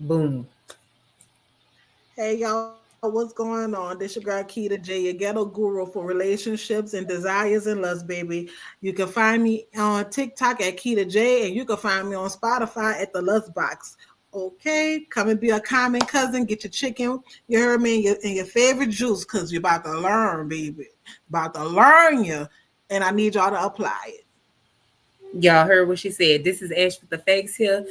Boom. Hey y'all, what's going on? This your girl Keta J, your ghetto guru for relationships and desires and lust, baby. You can find me on TikTok at Keta J, and you can find me on Spotify at the Lust Box. Okay, come and be a common cousin. Get your chicken, you heard me, and your favorite juice, cause you're about to learn, baby. About to learn you, and I need y'all to apply it. Y'all heard what she said. This is Ash with the Facts here.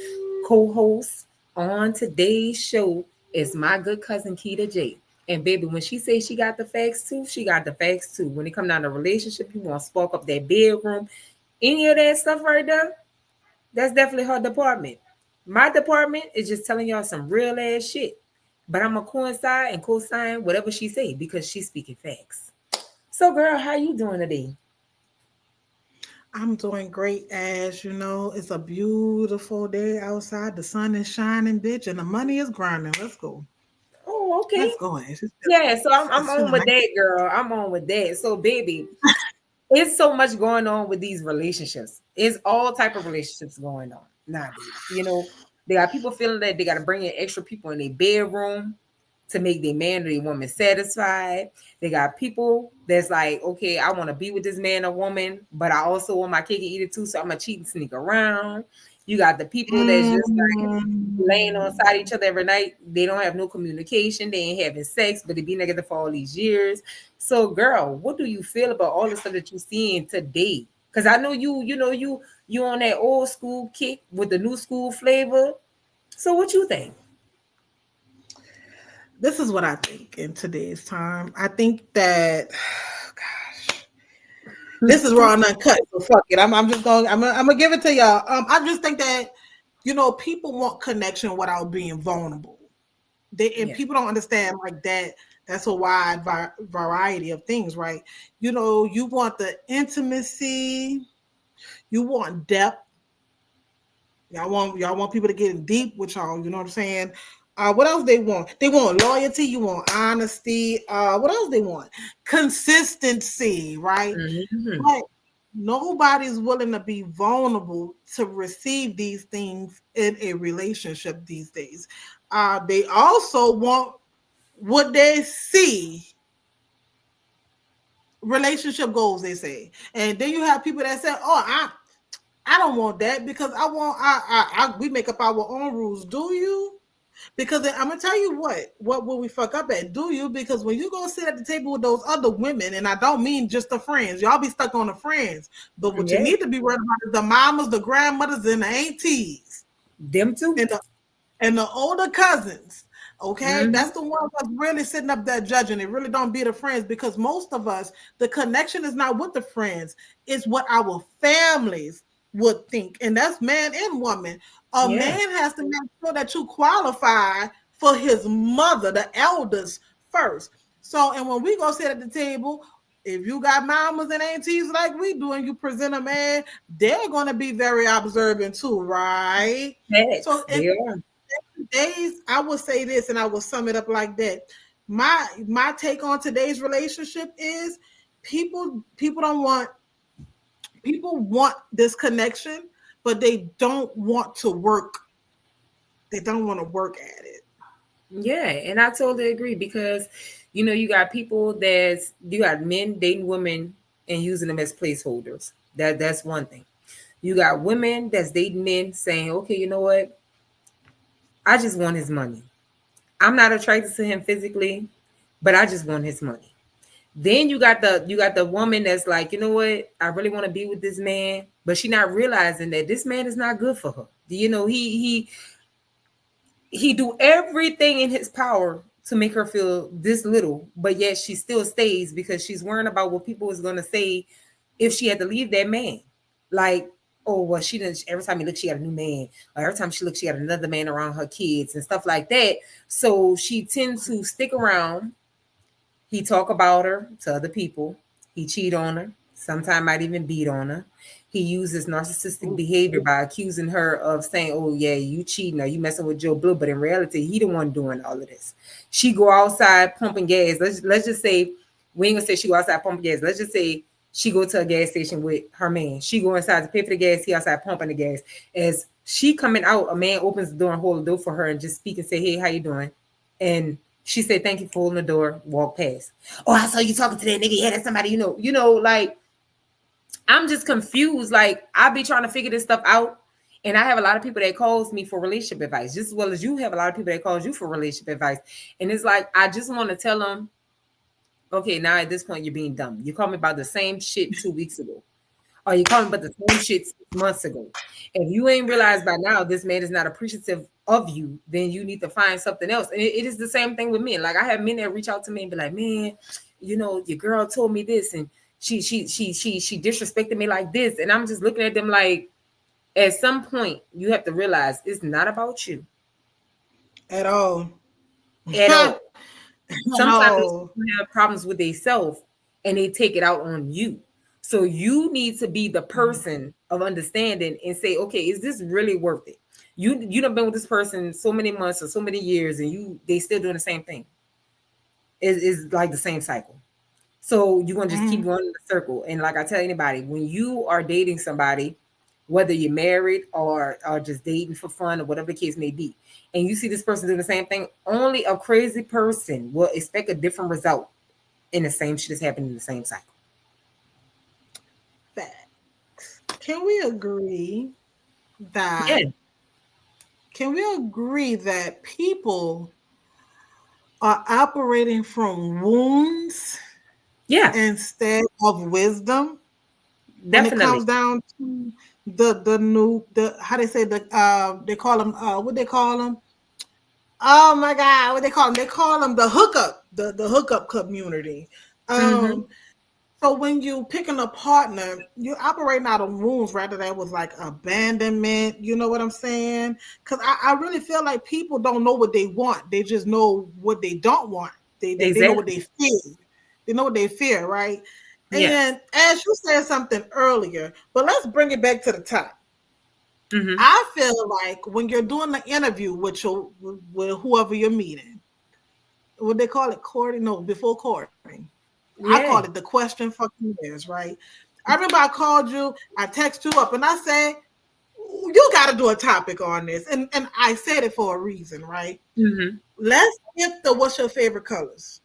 Co-host on today's show is my good cousin Keita J. And baby, when she says she got the facts too, she got the facts too. When it come down to relationship, you want to spark up that bedroom, any of that stuff right there, that's definitely her department. My department is just telling y'all some real ass shit. But I'm gonna coincide and co-sign whatever she say because she's speaking facts. So girl, how you doing today? I'm doing great, Ash. It's a beautiful day outside. The sun is shining, bitch, and the money is grinding. Let's go. Oh, okay. Let's go, Ash. Yeah, so I'm It's on feeling with nice. that, girl. I'm on with that. So, baby, it's so much going on with these relationships. It's all type of relationships going on nowadays. They got people feeling that they got to bring in extra people in their bedroom to make their man or their woman satisfied. They got people that's like, okay, I want to be with this man or woman, but I also want my cake and eat it too, so I'm gonna cheat and sneak around. You got the people that's just like laying on Mm. side each other every night. They don't have no communication. They ain't having sex, but they be together for all these years. So, girl, what do you feel about all the stuff that you're seeing today? Because I know you on that old school kick with the new school flavor. So, what you think? This is what I think in today's time. I think that, gosh, this is raw and uncut. So fuck it. I'm just going. I'm gonna give it to y'all. I just think that people want connection without being vulnerable. And Yeah. people don't understand like that. That's a wide variety of things, right? You want the intimacy. You want depth. Y'all want people to get in deep with y'all. You know what I'm saying? What else they want? They want loyalty. You want honesty. What else they want? Consistency, right? Hmm. But nobody's willing to be vulnerable to receive these things in a relationship these days. They also want what they see relationship goals. They say, and then you have people that say, "Oh, I don't want that because I want we make up our own rules." Do you? Because I'm gonna tell you what will we fuck up at? Do you? Because when you go sit at the table with those other women, and I don't mean just the friends, y'all be stuck on the friends. But what you Yeah. need to be worried about is the mamas, the grandmothers, and the aunties, Them too. and the older cousins. Okay, Hmm. that's the ones that's really sitting up there judging. It really don't be the friends because most of us, the connection is not with the friends; it's what our families would think, and that's man and woman. A Yeah. man has to make sure that you qualify for his mother, the elders first. So, and when we go sit at the table, if you got mamas and aunties like we do, and you present a man, they're going to be very observant too, right? So, Facts. in They are. days, I will say this, and I will sum it up like that. My take on today's relationship is people don't want people want this connection, but they don't want to work. They don't want to work at it. Yeah, and I totally agree because you got people you got men dating women and using them as placeholders. That's one thing. You got women that's dating men saying, okay, you know what? I just want his money. I'm not attracted to him physically, but I just want his money. Then you got the woman that's like, you know what? I really want to be with this man, but she not realizing that this man is not good for her. He do everything in his power to make her feel this little, but yet she still stays because she's worrying about what people is gonna say if she had to leave that man. Like, oh well, she didn't. Every time he looks, she got a new man. Or every time she looks, she got another man around her kids and stuff like that. So she tends to stick around. He talk about her to other people. He cheat on her. Sometimes might even beat on her. He uses narcissistic behavior by accusing her of saying, "Oh yeah, you cheating or you messing with Joe Blue," but in reality, he the one doing all of this. She go outside pumping gas. Let's just say we ain't gonna say she go outside pumping gas. Let's just say she go to a gas station with her man. She go inside to pay for the gas. He outside pumping the gas. As She coming out, a man opens the door and hold the door for her and just speak and say, "Hey, how you doing?" And she said, "Thank you for holding the door." Walk past. "Oh, I saw you talking to that nigga. Yeah, that's somebody you know. You know, like I'm just confused. Like I be trying to figure this stuff out, and I have a lot of people that calls me for relationship advice, just as well as you have a lot of people that calls you for relationship advice. And it's like I just want to tell them, okay, now at this point you're being dumb. You called me about the same shit 2 weeks ago. Or you calling about the same shit 6 months ago. If you ain't realized by now this man is not appreciative of you, then you need to find something else. And it is the same thing with men. Like I have men that reach out to me and be like, "Man, you know, your girl told me this, and she disrespected me like this," and I'm just looking at them like, at some point you have to realize it's not about you At all. at all. Sometimes those No. people have problems with themselves and they take it out on you. So you need to be the person of understanding and say, okay, is this really worth it? You done been with this person so many months or so many years, and they still doing the same thing. Is like the same cycle. So you're gonna just keep Mhm. going in the circle. And like I tell anybody, when you are dating somebody, whether you're married or just dating for fun or whatever the case may be, and you see this person doing the same thing, only a crazy person will expect a different result in the same shit that's happening in the same cycle. Facts. Can we agree that Yeah, people are operating from wounds yeah, instead of wisdom when it definitely. comes down to the how they say they call them what they call them, oh my god, what they call them, they call them the hookup, the hookup community. Mm-hmm. um So when you picking a partner, you're operating out of wounds rather than with like abandonment. You know what I'm saying? Because I really feel like people don't know what they want. They just know what they don't want. They know what Exactly. they fear. They know what they fear, right? Yes. And as you said something earlier, but let's bring it back to the top. Mm-hmm. I feel like when you're doing the interview with whoever you're meeting, what they call it, courting? No, before courting. I call it Yeah. the question fucking years, right? I remember I called you, I text you up, and I said, you got to do a topic on this. And I said it for a reason, right? Mm-hmm. Let's skip the what's your favorite colors?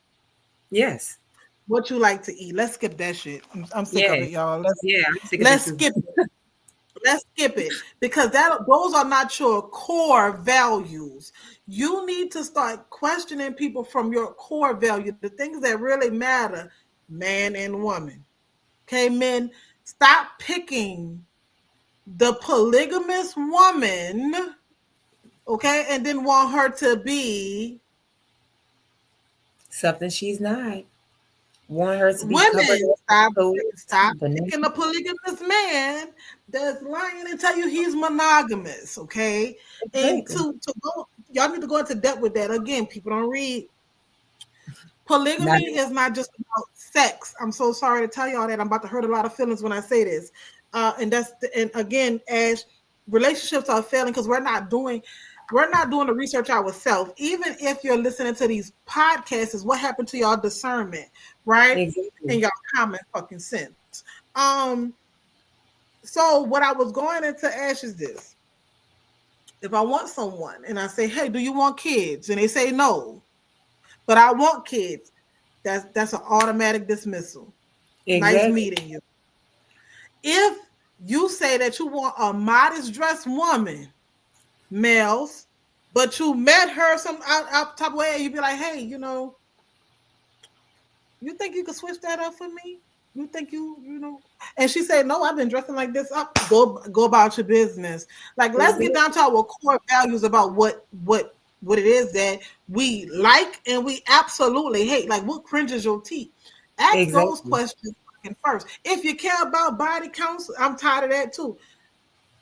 Yes. What you like to eat? Let's skip that shit. I'm sick of Yeah. it, y'all. Let's Yeah. I'm sick of it let's too. skip it. Let's skip it because those are not your core values. You need to start questioning people from your core value, the things that really matter, man and woman. Okay, men, stop picking the polygamous woman, okay, and then want her to be Something she's not. Want her to be covered women. up, exposed, Stop but no. picking a polygamous man that's lying and tell you he's monogamous, okay? And Exactly. to go, y'all need to go into depth with that. Again, people don't read. Not. Polygamy is not just about sex. I'm so sorry to tell y'all that. I'm about to hurt a lot of feelings when I say this. And again, as relationships are failing because we're not doing the research ourselves. Even if you're listening to these podcasts, is what happened to y'all discernment, right? And Exactly. y'all common fucking sense. Um, so what I was going into ask is this: if I want someone and I say, "Hey, do you want kids?" and they say no, but I want kids, that's an automatic dismissal. Nice Exactly. meeting you. If you say that you want a modest dressed woman, males, but you met her some out top way, you'd be like, hey, you think you could switch that up for me? You think you know? And she said, no, I've been dressing like this. Up, go about your business. Like, let's get down to our core values about what it is that we like and we absolutely hate. Like, what cringes your teeth? Ask those Exactly. questions first. If you care about body counts, I'm tired of that too.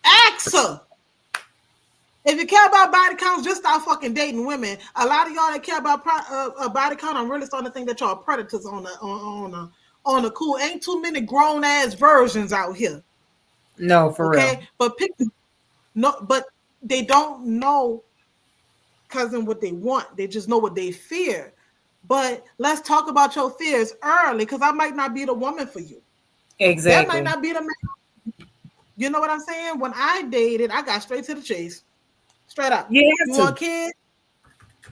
Ask her. If you care about body counts, just start fucking dating women. A lot of y'all that care about body count, I'm really starting to think that y'all are predators on the cool. Ain't too many grown ass versions out here, No, for real. okay? But pick no, but they don't know cousin what they want. They just know what they fear. But let's talk about your fears early, because I might not be the woman for you. That might Exactly. not be the man. You know what I'm saying? When I dated, I got straight to the chase. Straight up. You have You to. want kids?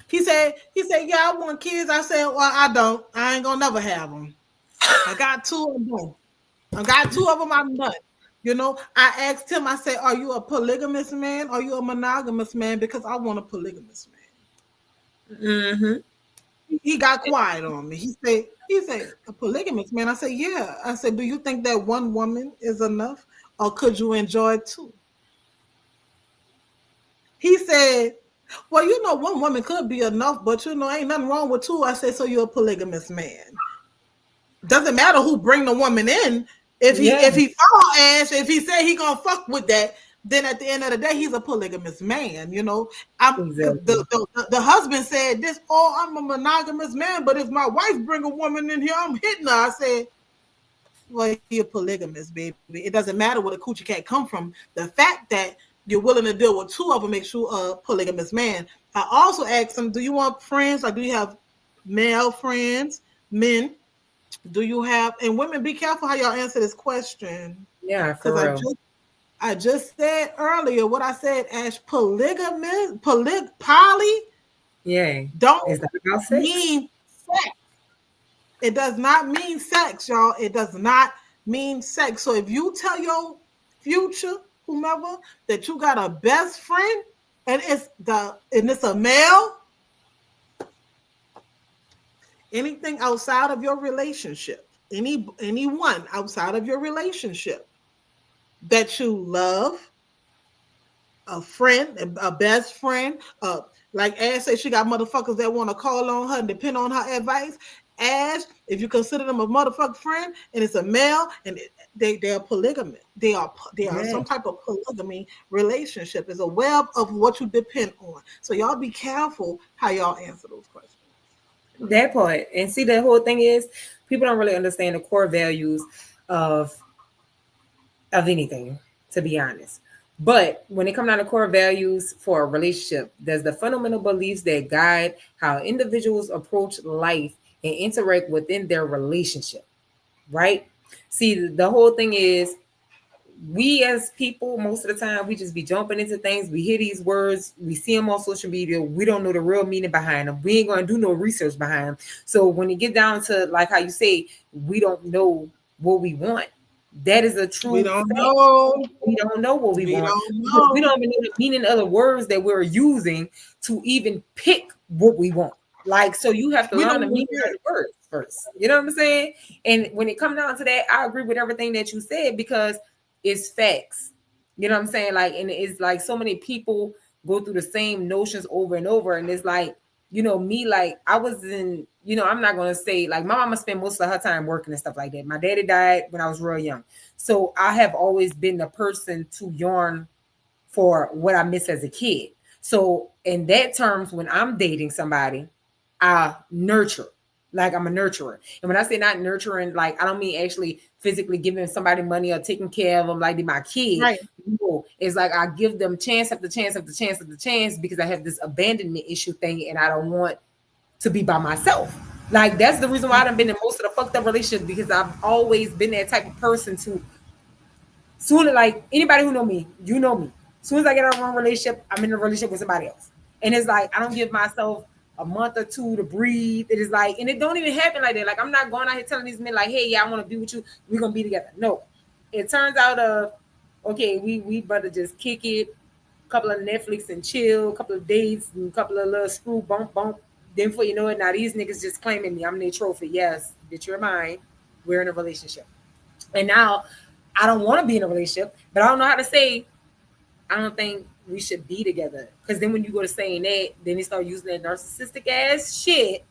He said, yeah, I want kids. I said, well, I don't. I ain't gonna never have them. I got two of them. I got two of them. I'm done. I asked him. I said, "Are you a polygamous man? Or are you a monogamous man?" Because I want a polygamous man. Mm-hmm. He got quiet on me. He said, "A polygamous man." I said, "Yeah." I said, "Do you think that one woman is enough, or could you enjoy two?" He said, "Well, one woman could be enough, but ain't nothing wrong with two." I said, "So you're a polygamous man? Doesn't matter who bring the woman in. If he Yeah, if he fall ass, if he say he gonna fuck with that, then at the end of the day, he's a polygamous man. I'm exactly. the husband said this. Oh, I'm a monogamous man, but if my wife bring a woman in here, I'm hitting her. I said, well, he a polygamous, baby. It doesn't matter where the coochie cat come from. The fact that you're willing to deal with two of them makes you a polygamous man. I also asked him, do you want friends? Like, do you have male friends, men? Do you have, and women, be careful how y'all answer this question. Yeah, Because for real. I just said earlier what I said as polygamous, poly Yeah. don't Is that about sex? mean sex. It does not mean sex, y'all. It does not mean sex. So if you tell your future, whomever, that you got a best friend and it's a male, anything outside of your relationship, anyone outside of your relationship that you love, a friend, a best friend, like Ash said, she got motherfuckers that want to call on her and depend on her advice. Ash, if you consider them a motherfucking friend and it's a male and they're polygamous, they are Yeah. some type of polygamy relationship. It's a web of what you depend on. So y'all be careful how y'all answer those questions. That part. And see, the whole thing is people don't really understand the core values of of anything, to be honest. But when it comes down to core values for a relationship, there's the fundamental beliefs that guide how individuals approach life and interact within their relationship, right? See, the whole thing is we as people, most of the time, we just be jumping into things. We hear these words, we see them on social media. We don't know the real meaning behind them. We ain't going to do no research behind them. So when you get down to, like how you say, we don't know what we want, that is a We true don't fact. know. We don't know what we We want don't because we know. don't even know the meaning of the words that we're using to even pick what we want. Like, so you have to We learn don't the even meaning of care. the words first. You know what I'm saying? And when it comes down to that, I agree with everything that you said because it's facts. You know what I'm saying? Like, and it's like so many people go through the same notions over and over. And it's like, me, like I was in, I'm not gonna say like my mama spent most of her time working and stuff like that. My daddy died when I was real young. So I have always been the person to yarn for what I missed as a kid. So in that terms, when I'm dating somebody, I nurture. Like I'm a nurturer. And when I say not nurturing, like I don't mean actually physically giving somebody money or taking care of them like they're my kid. Right. No, it's like I give them chance after chance after chance after chance because I have this abandonment issue thing and I don't want to be by myself. Like that's the reason why I've been in most of the fucked up relationships because I've always been that type of person to soon like anybody who know me, you know me. As soon as I get out of one relationship, I'm in a relationship with somebody else. And it's like I don't give myself a month or two to breathe. It is like, and it don't even happen like that. Like I'm not going out here telling these men like, hey, yeah, I want to be with you. We're gonna be together. No. It turns out okay, we better just kick it, a couple of Netflix and chill, a couple of dates, and a couple of little screw bump. Then before you know it, now these niggas just claiming me. I'm their trophy. Yes, that you're mine. We're in a relationship. And now I don't want to be in a relationship, but I don't know how to say I don't think we should be together. Because then when you go to saying that, then they start using that narcissistic ass shit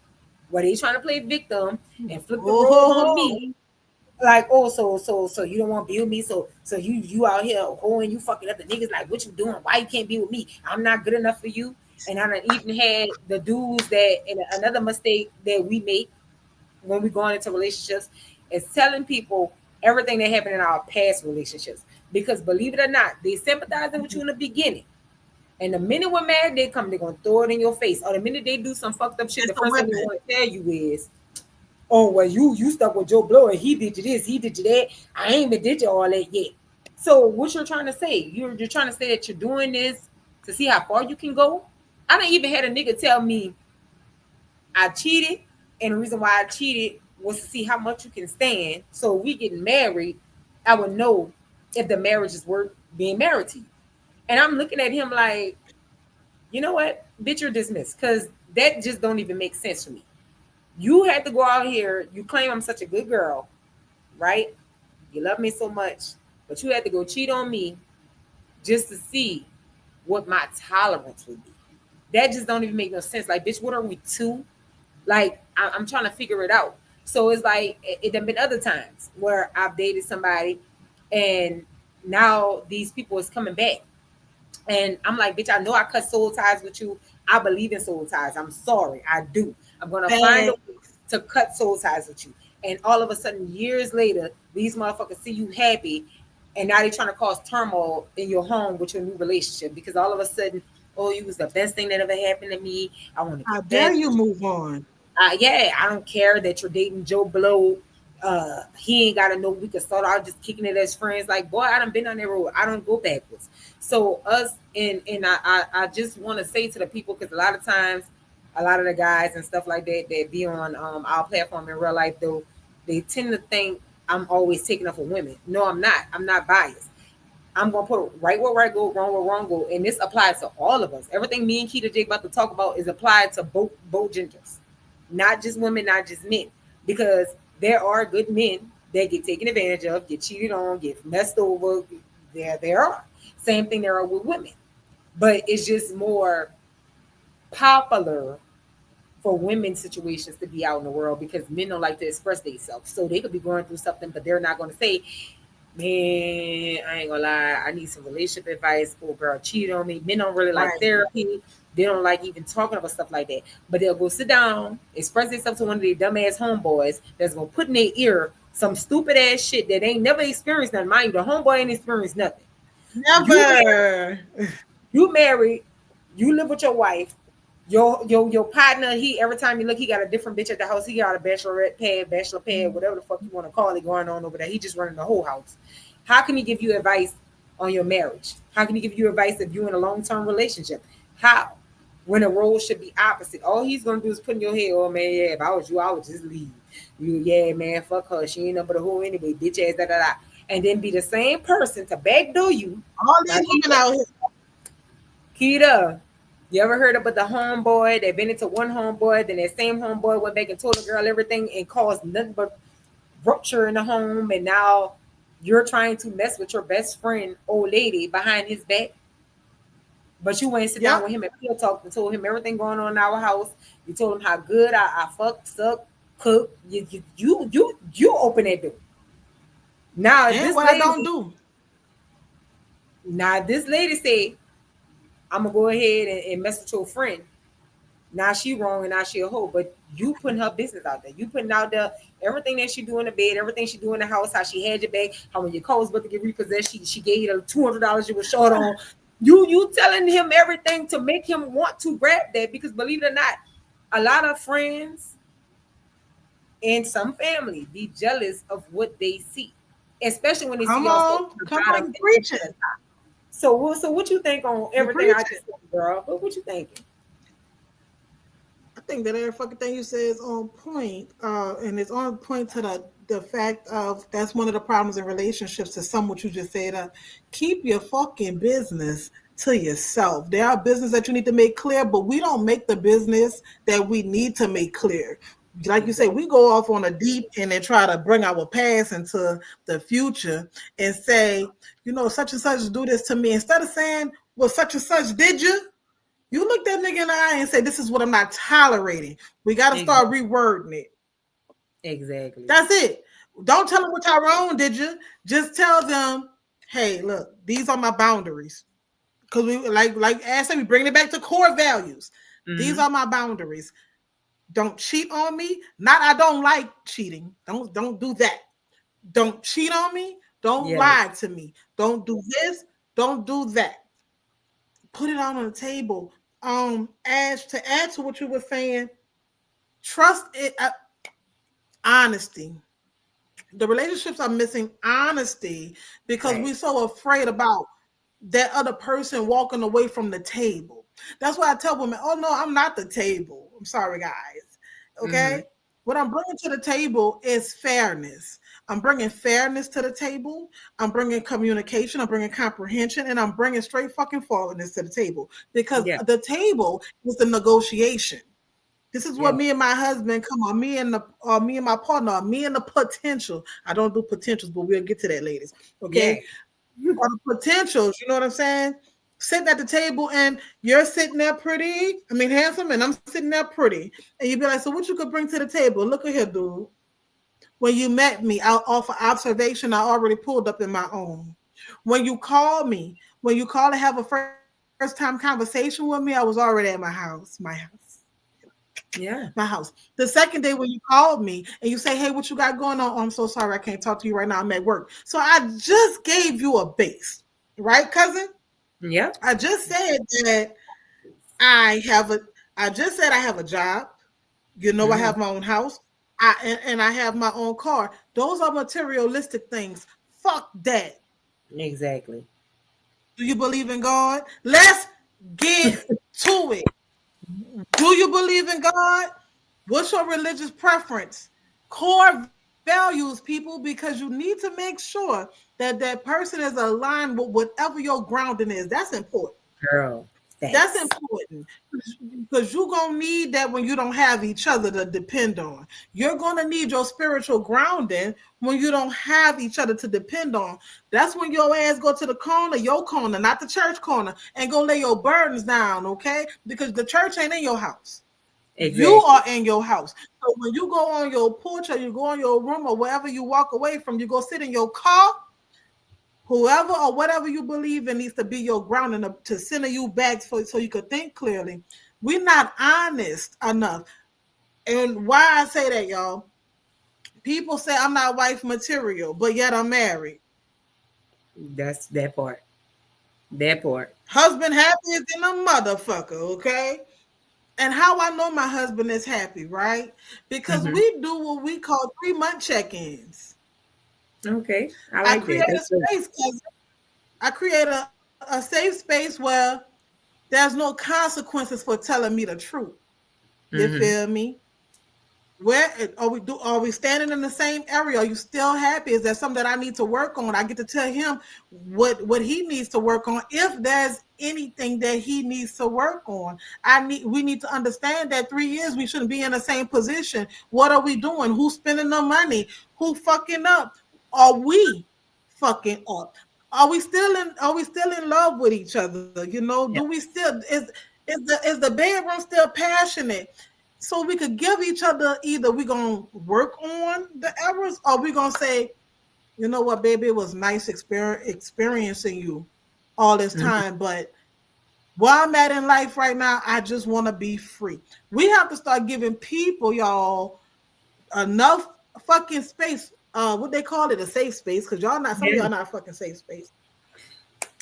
where they trying to play victim and flip the Oh, role ho, on ho. me. Like, oh, so you don't want to be with me, so you out here hoeing, you fucking up the niggas. Like, what you doing? Why you can't be with me? I'm not good enough for you. And I done even had the dudes that, and another mistake that we make when we going into relationships is telling people everything that happened in our past relationships. Because believe it or not, they sympathizing with you in the beginning. And the minute we're mad, they're gonna throw it in your face. Or the minute they do some fucked up shit, It's the a first thing they weapon. want to tell you is, oh well, you stuck with Joe Blow and he did you this, he did you that. I ain't even did you all that yet. So what you're trying to say? You're trying to say that you're doing this to see how far you can go? I done even had a nigga tell me I cheated, and the reason why I cheated was to see how much you can stand. So we getting married, I would know if the marriage is worth being married to you. And I'm looking at him like, you know what, bitch, you're dismissed because that just don't even make sense for me. You had to go out here. You claim I'm such a good girl, right? You love me so much, but you had to go cheat on me just to see what my tolerance would be. That just don't even make no sense. Like, bitch, what are we two? Like, I'm trying to figure it out. So it's like it have been other times where I've dated somebody, and now these people is coming back, and I'm like, bitch, I know I cut soul ties with you. I believe in soul ties. I'm sorry, I do. I'm gonna find a Bad. way to cut soul ties with you. And all of a sudden, years later, these motherfuckers see you happy, and now they're trying to cause turmoil in your home with your new relationship because all of a sudden, oh, you was the best thing that ever happened to me. I want to How get dare back you with you. move on? Yeah, I don't care that you're dating Joe Blow. He ain't gotta know we can start out just kicking it as friends. Like, boy, I done been on that road. I don't go backwards. So us and I just want to say to the people because a lot of times, a lot of the guys and stuff like that that be on our platform in real life though, they tend to think I'm always taking up for women. No, I'm not. I'm not biased. I'm gonna put right where right go, wrong where wrong go, and this applies to all of us. Everything me and Keita J about to talk about is applied to both genders, not just women, not just men, because there are good men that get taken advantage of, get cheated on, get messed over. There are same thing there are with women, but it's just more popular for women's situations to be out in the world because men don't like to express themselves. So they could be going through something, but they're not going to say, man, I ain't gonna lie, I need some relationship advice. Or girl cheated on me. Men don't really like Right. therapy. They don't like even talking about stuff like that. But they'll go sit down, express themselves to one of their dumbass homeboys that's gonna put in their ear some stupid ass shit that ain't never experienced nothing. Mind you, the homeboy ain't experienced nothing. You Never. you married, you live with your wife, your partner, he every time you look, he got a different bitch at the house. He got a bachelorette pad, bachelor pad, whatever the fuck you want to call it going on over there. He just running the whole house. How can he give you advice on your marriage? How can he give you advice if you're in a long-term relationship? How? When the roles should be opposite. All he's gonna do is put in your head, oh man, yeah, if I was you, I would just leave. You, yeah, man, fuck her. She ain't nothing but a hoe anyway, bitch ass, da da da. And then be the same person to backdoor you. All Now, these women out here. Keita, you ever heard about the homeboy that been into one homeboy, then that same homeboy went back and told the girl everything and caused nothing but rupture in the home, and now you're trying to mess with your best friend, old lady, behind his back, but you went and sit down Yep. with him and pillow talk and told him everything going on in our house. You told him how good I fuck, suck, cook. You open that door. Now And this what I don't lady, do. now this lady said, I'm gonna go ahead and mess with your friend. Now she wrong and now she a hoe. But you putting her business out there. You putting out there everything that she do in the bed, everything she do in the house, how she had your back, how when your car was about to get repossessed, she gave you the $200 you were short on. You telling him everything to make him want to grab that because believe it or not, a lot of friends and some family be jealous of what they see, especially when they see y'all start from the Come on, bottom you and come to preaching. the top. So what you think on You everything I preaching. just said, girl? What you thinking? I think that every fucking thing you say is on point, and it's on point to the fact of that's one of the problems in relationships. To some, what you just said, keep your fucking business to yourself. There are business that you need to make clear, but we don't make the business that we need to make clear. Like you say, Exactly. we go off on a deep and then try to bring our past into the future and say, such and such do this to me instead of saying, well, such and such did you? You look that nigga in the eye and say, this is what I'm not tolerating. We got to start Exactly. rewording it. Exactly. That's it. Don't tell them what y'all wrong, did you? Just tell them, hey, look, these are my boundaries. Because we like I said, we bring it back to core values. These Mm-hmm. are my boundaries. Don't cheat on me. Not I don't like cheating. Don't do that. Don't cheat on me. Don't Yes. lie to me. Don't do this. Don't do that. Put it out on the table. As to add to what you were saying, trust it, honesty. The relationships are missing honesty because Right. we're so afraid about that other person walking away from the table. That's why I tell women, oh no, I'm not the table. I'm sorry, guys. Mm-hmm. Okay? What I'm bringing to the table is fairness. I'm bringing fairness to the table. I'm bringing communication. I'm bringing comprehension. And I'm bringing straight fucking forwardness to the table because Yeah. the table is the negotiation. This is what Yeah. me and my husband come on. Me and my partner, me and the potential. I don't do potentials, but we'll get to that, ladies. Yeah. Okay, or the potentials. You know what I'm saying? Sitting at the table and you're sitting there pretty. I mean, handsome, and I'm sitting there pretty. And you'd be like, "So what you could bring to the table? Look at here, dude. When you met me, out off of observation, I already pulled up in my own. When you call me, when you call to have a first time conversation with me, I was already at my Yeah. house. The second day when you called me and you say, hey, what you got going on? Oh, I'm so sorry. I can't talk to you right now. I'm at work. So I just gave you a base, right, cousin? Yeah. I just said that I have a, I just said I have a job. You know, I Mm-hmm. have my own house. And I have my own car. Those are materialistic things. Fuck that. Exactly. Do you believe in God? Let's get to it. Do you believe in God? What's your religious preference? Core values, people, because you need to make sure that that person is aligned with whatever your grounding is. That's important. Girl. That's Facts. important because you're going to need that when you don't have each other to depend on. You're going to need your spiritual grounding when you don't have each other to depend on. That's when your ass go to the corner, your corner, not the church corner, and go lay your burdens down, okay? Because the church ain't in your house. You Exactly. are in your house. So when you go on your porch or you go in your room or wherever you walk away from, you go sit in your car. Whoever or whatever you believe in needs to be your grounding to center you back so you could think clearly. We're not honest enough. And why I say that, y'all, people say I'm not wife material, but yet I'm married. That's that part. That part. Husband happy is in a motherfucker, okay? And how I know my husband is happy, right? Because Mm-hmm. we do what we call 3 month check-ins. Okay. I I like that. create a That's good. space because I create a safe space where there's no consequences for telling me the truth. You Mm-hmm. feel me? Where are we standing in the same area? Are you still happy? Is there something that I need to work on? I get to tell him what he needs to work on. If there's anything that he needs to work on, we need to understand that 3 years we shouldn't be in the same position. What are we doing? Who's spending the money? Who fucking up? Are we fucking up? Are we still in love with each other? You know, do we Yeah. still is the bedroom still passionate? So we could give each other either we gonna work on the errors or we gonna say, you know what, baby, it was nice experiencing you all this Mm-hmm. time, but where I'm at in life right now, I just want to be free. We have to start giving people, y'all, enough fucking space. What they call it, a safe space, because y'all not some of Yeah. y'all not a fucking safe space.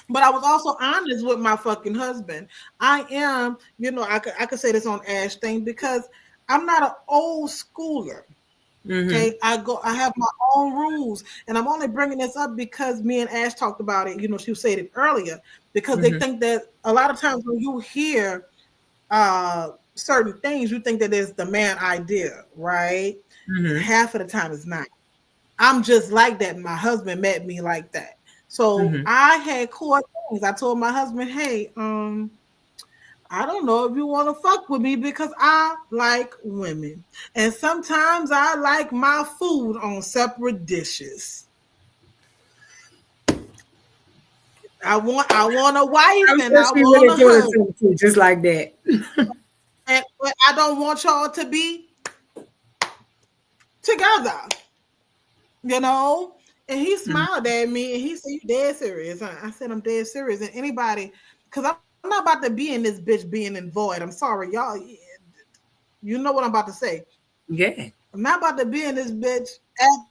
But I was also honest with my fucking husband. I am, I could say this on Ash thing because I'm not an old schooler. Mm-hmm. Okay, I have my own rules, and I'm only bringing this up because me and Ash talked about it. You know, she said it earlier because they Mm-hmm. think that a lot of times when you hear certain things, you think that it's the man idea, right? Mm-hmm. Half of the time, it's not. I'm just like that. My husband met me like that. So Mm-hmm. I had core things. I told my husband, hey, I don't know if you want to fuck with me because I like women. And sometimes I like my food on separate dishes. I want a wife I'm and sure I she want really a told it husband. to me too, just like that. But I don't want y'all to be together, you know? And he smiled at me and he said, you dead serious. I said, I'm dead serious. And anybody, because I'm not about to be in this bitch being in void. I'm sorry, y'all. You know what I'm about to say. Yeah. I'm not about to be in this bitch acting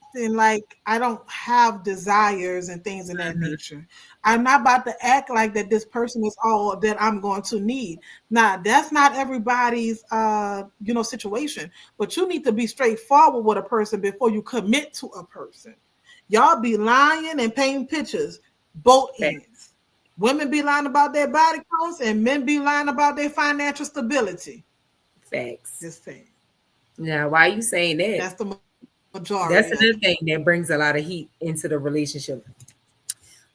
acting like I don't have desires and things in that Mhm. nature. I'm not about to act like that this person is all that I'm going to need. Now, that's not everybody's situation, but you need to be straightforward with a person before you commit to a person. Y'all be lying and painting pictures, both Facts. ends. Women be lying about their body counts and men be lying about their financial stability. Facts. Just saying. Now, why you saying that? That's the majority of it. That's another thing that brings a lot of heat into the relationship.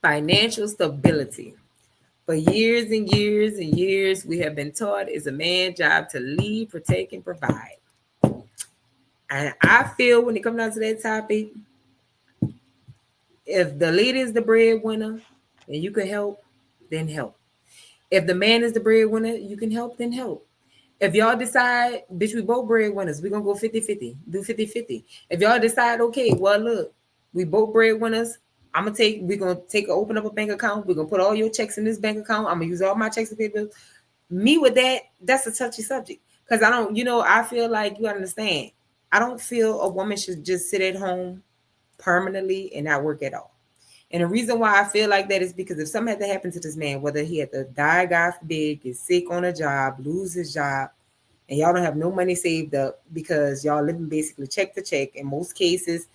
Financial stability. For years and years and years, we have been taught it's a man's job to lead, protect, and provide. And I feel when it comes down to that topic, if the lady is the breadwinner and you can help, then help. If the man is the breadwinner, you can help, then help. If y'all decide, bitch, we both breadwinners, we're gonna go 50-50, do 50-50. If y'all decide, okay, well, look, we both breadwinners, we're gonna open up a bank account, we're gonna put all your checks in this bank account, I'm gonna use all my checks to pay bills. Me with that, that's a touchy subject. Because I don't, I feel like you understand. I don't feel a woman should just sit at home permanently and not work at all. And the reason why I feel like that is because if something had to happen to this man, whether he had to die, God forbid, get sick on a job, lose his job, and y'all don't have no money saved up because y'all living basically check to check. In most cases,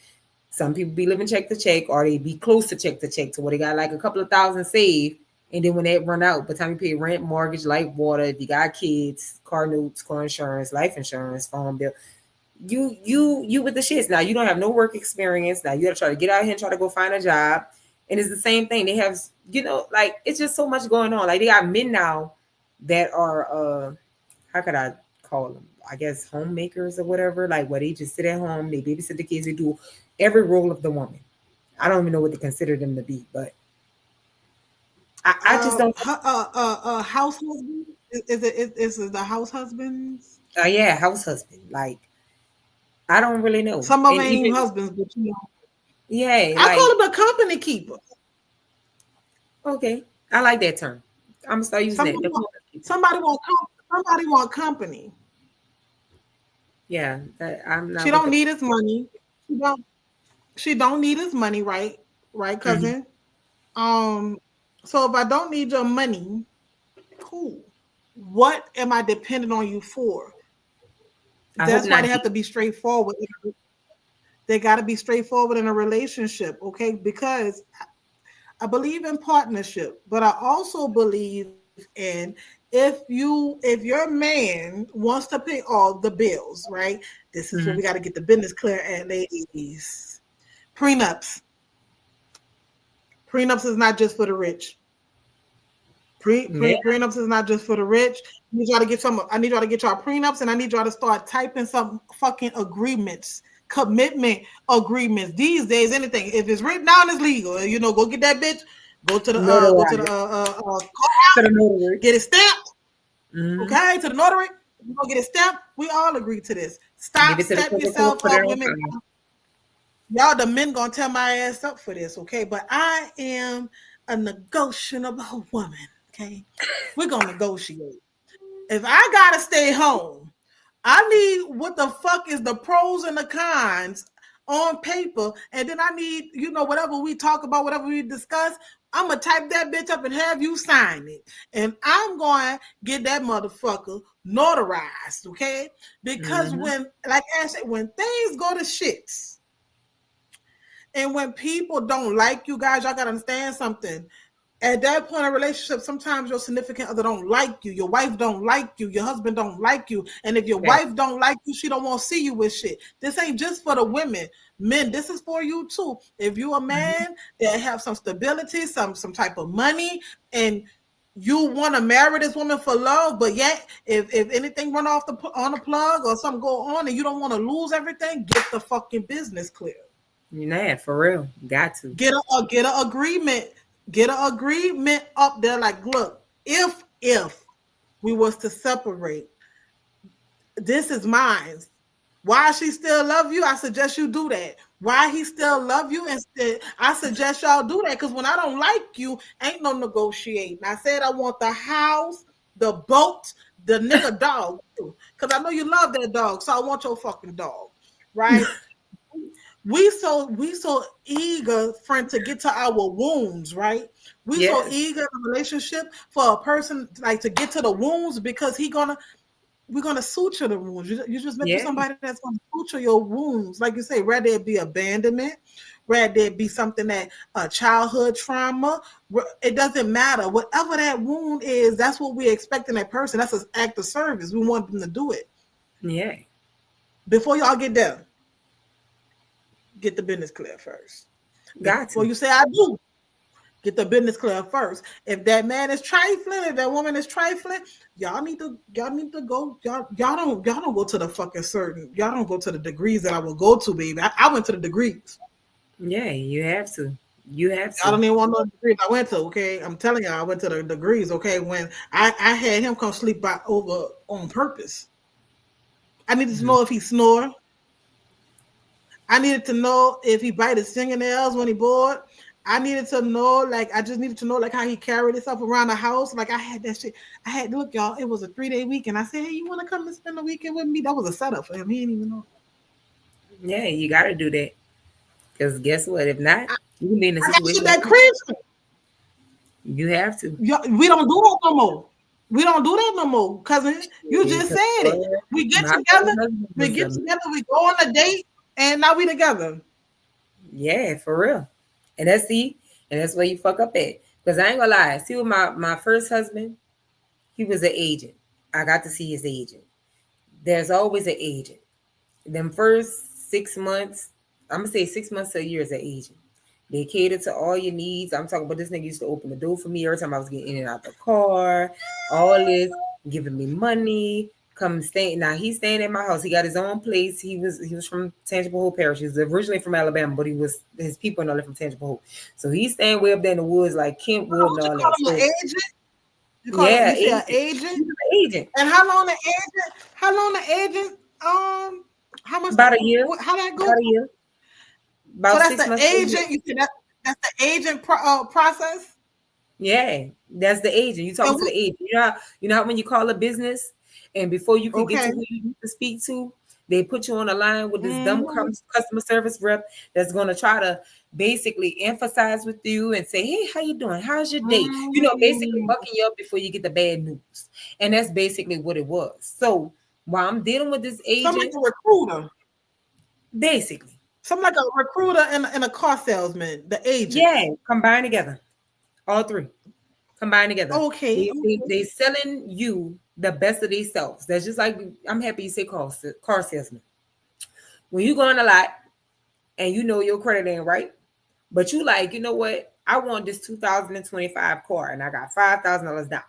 some people be living check to check, or they be close to check to where they got like a couple of thousand saved. And then when that run out, by the time you pay rent, mortgage, light, water, if you got kids, car notes, car insurance, life insurance, phone bill, you with the shits. Now you don't have no work experience. Now you gotta try to get out here and try to go find a job. And it's the same thing. They have, like it's just so much going on. Like they got men now that are how could I call them? I guess homemakers or whatever. Like where they just sit at home, they babysit the kids, they do every role of the woman. I don't even know what they consider them to be, but I just don't. House husband? Is it the house husbands? Yeah, house husband. Like I don't really know. Some of And them ain't even husbands, but yeah, I like call them a company keeper. okay, I like that term. I'm gonna start using that. Somebody The want corner people. somebody want company. Yeah, I'm She not with don't the. need his money. She don't she don't need his money, right? Right, Mhm. cousin? Um, so if I don't need your money, cool. What am I dependent on you for? I hope That's why not they have deep. to be straightforward. They got to be straightforward in a relationship, okay? Because I believe in partnership, but I also believe in if your man wants to pay all the bills, right? This is where Mhm. we got to get the business clear at, ladies. Prenups. Prenups is not just for the rich. Yeah, Prenups is not just for the rich. I need y'all to get some. I need y'all to get y'all prenups, and I need y'all to start typing some fucking agreements, commitment agreements. These days, anything if it's written down is legal. Go get that bitch. Go to the notarized to the courthouse, notary. get it stamped. Mhm. Okay, to the notary. You go get it stamped. We all agree to this. Give Stop, it to the step clerk of court. yourself Put it up, on women. file. Y'all, the men gonna tear my ass up for this, okay? But I am a negotiable woman, okay? We're gonna negotiate. If I gotta stay home, I need what the fuck is the pros and the cons on paper, and then I need, whatever we talk about, whatever we discuss, I'm gonna type that bitch up and have you sign it. And I'm going to get that motherfucker notarized, okay? Because Mhm. when, like I said, when things go to shits, and when people don't like you guys, y'all gotta understand something. At that point in a relationship, sometimes your significant other don't like you. Your wife don't like you. Your husband don't like you. And if your That. wife don't like you, she don't want to see you with shit. This ain't just for the women. Men, this is for you too. If you a Mhm. man that have some stability, some type of money, and you want to marry this woman for love, but yet if anything run off on the plug or something go on and you don't want to lose everything, get the fucking business clear. Yeah, for real. Got to. Get a agreement. Get an agreement up there. Like, look, if we was to separate, this is mine. Why she still love you? I suggest you do that. Why he still love you? Instead, I suggest y'all do that because when I don't like you, ain't no negotiating. I said I want the house, the boat, the nigga dog too. Because I know you love that dog, so I want your fucking dog, right? we so eager, friend, to get to our wounds, right? We so Yes. eager in a relationship for a person like to get to the wounds because we're gonna suture the wounds. You just met with Yeah. somebody that's gonna suture your wounds, like you say. Rather it be abandonment, rather it be something that childhood trauma. It doesn't matter. Whatever that wound is, that's what we expect in that person. That's an act of service. We want them to do it. Yeah. Before y'all get there, get the business clear first. Got Before to. you say I do, get the business clear first. If that man is trifling, if that woman is trifling, y'all need to go. Y'all don't go to the fucking certain. Y'all don't go to the degrees that I will go to, baby. I went to the degrees. Yeah, you have to. You have I to. don't even want no degrees I went to. Okay, I'm telling you, I went to the degrees. Okay, when I had him come sleep by over on purpose. I needed to Mhm. know if he snore. I needed to know if he bite his fingernails when he bored. I needed to know, like, I just needed to know, like, how he carried himself around the house. Like, I had that shit. I had, look, y'all, it was a 3-day weekend. I said, hey, you want to come and spend the weekend with me? That was a setup for him. He didn't even know. Yeah, you got to do that. Because guess what? If not, I, you can be in a I got to situation get like that that. crib. You have to. We don't do that no more. We don't do that no more, cousin. You just Because said it. what? We get My first together, husband we was get a together, we go on a date, and now we together. yeah, for real. And that's see, and that's where you fuck up at. Because I ain't gonna lie. See, with my first husband, he was an agent. I got to see his agent. There's always an agent. Them first 6 months, I'm gonna say 6 months to a year as an agent. They cater to all your needs. I'm talking about this nigga used to open the door for me every time I was getting in and out the car. All this, giving me money, come stay. Now he's staying at my house. He got his own place. He was from Tangible Hope Parish. He was originally from Alabama, but he was his people and all that from Tangible Hope. So he's staying way up there in the woods, like Kentwood and What you all call that. him, an So agent? You call it? yeah, You say an agent. agent? He's an agent. And how long the agent? How long the agent? How much? About a year. How that go? About a year. So About that's six the months to a year. agent. You said that's the agent process. Yeah, that's the agent. You And talking to the agent. You know how when you call a business and before you can get to okay. who you need to speak to, they put you on a line with this dumb Mm-hmm. customer service rep that's gonna try to basically emphasize with you and say, "Hey, how you doing? How's your day?" Basically Mm. mucking you up before you get the bad news. And that's basically what it was. So while I'm dealing with this Some like agent, a recruiter. basically, Some like a recruiter and a car salesman. The yeah, agents. combine together, all three. Combined together. Okay. Okay. They selling you the best of themselves. That's just like I'm happy you say car salesman. When you go on a lot and you know your credit ain't right, but you like, you know what? I want this 2025 car and I got $5,000 down.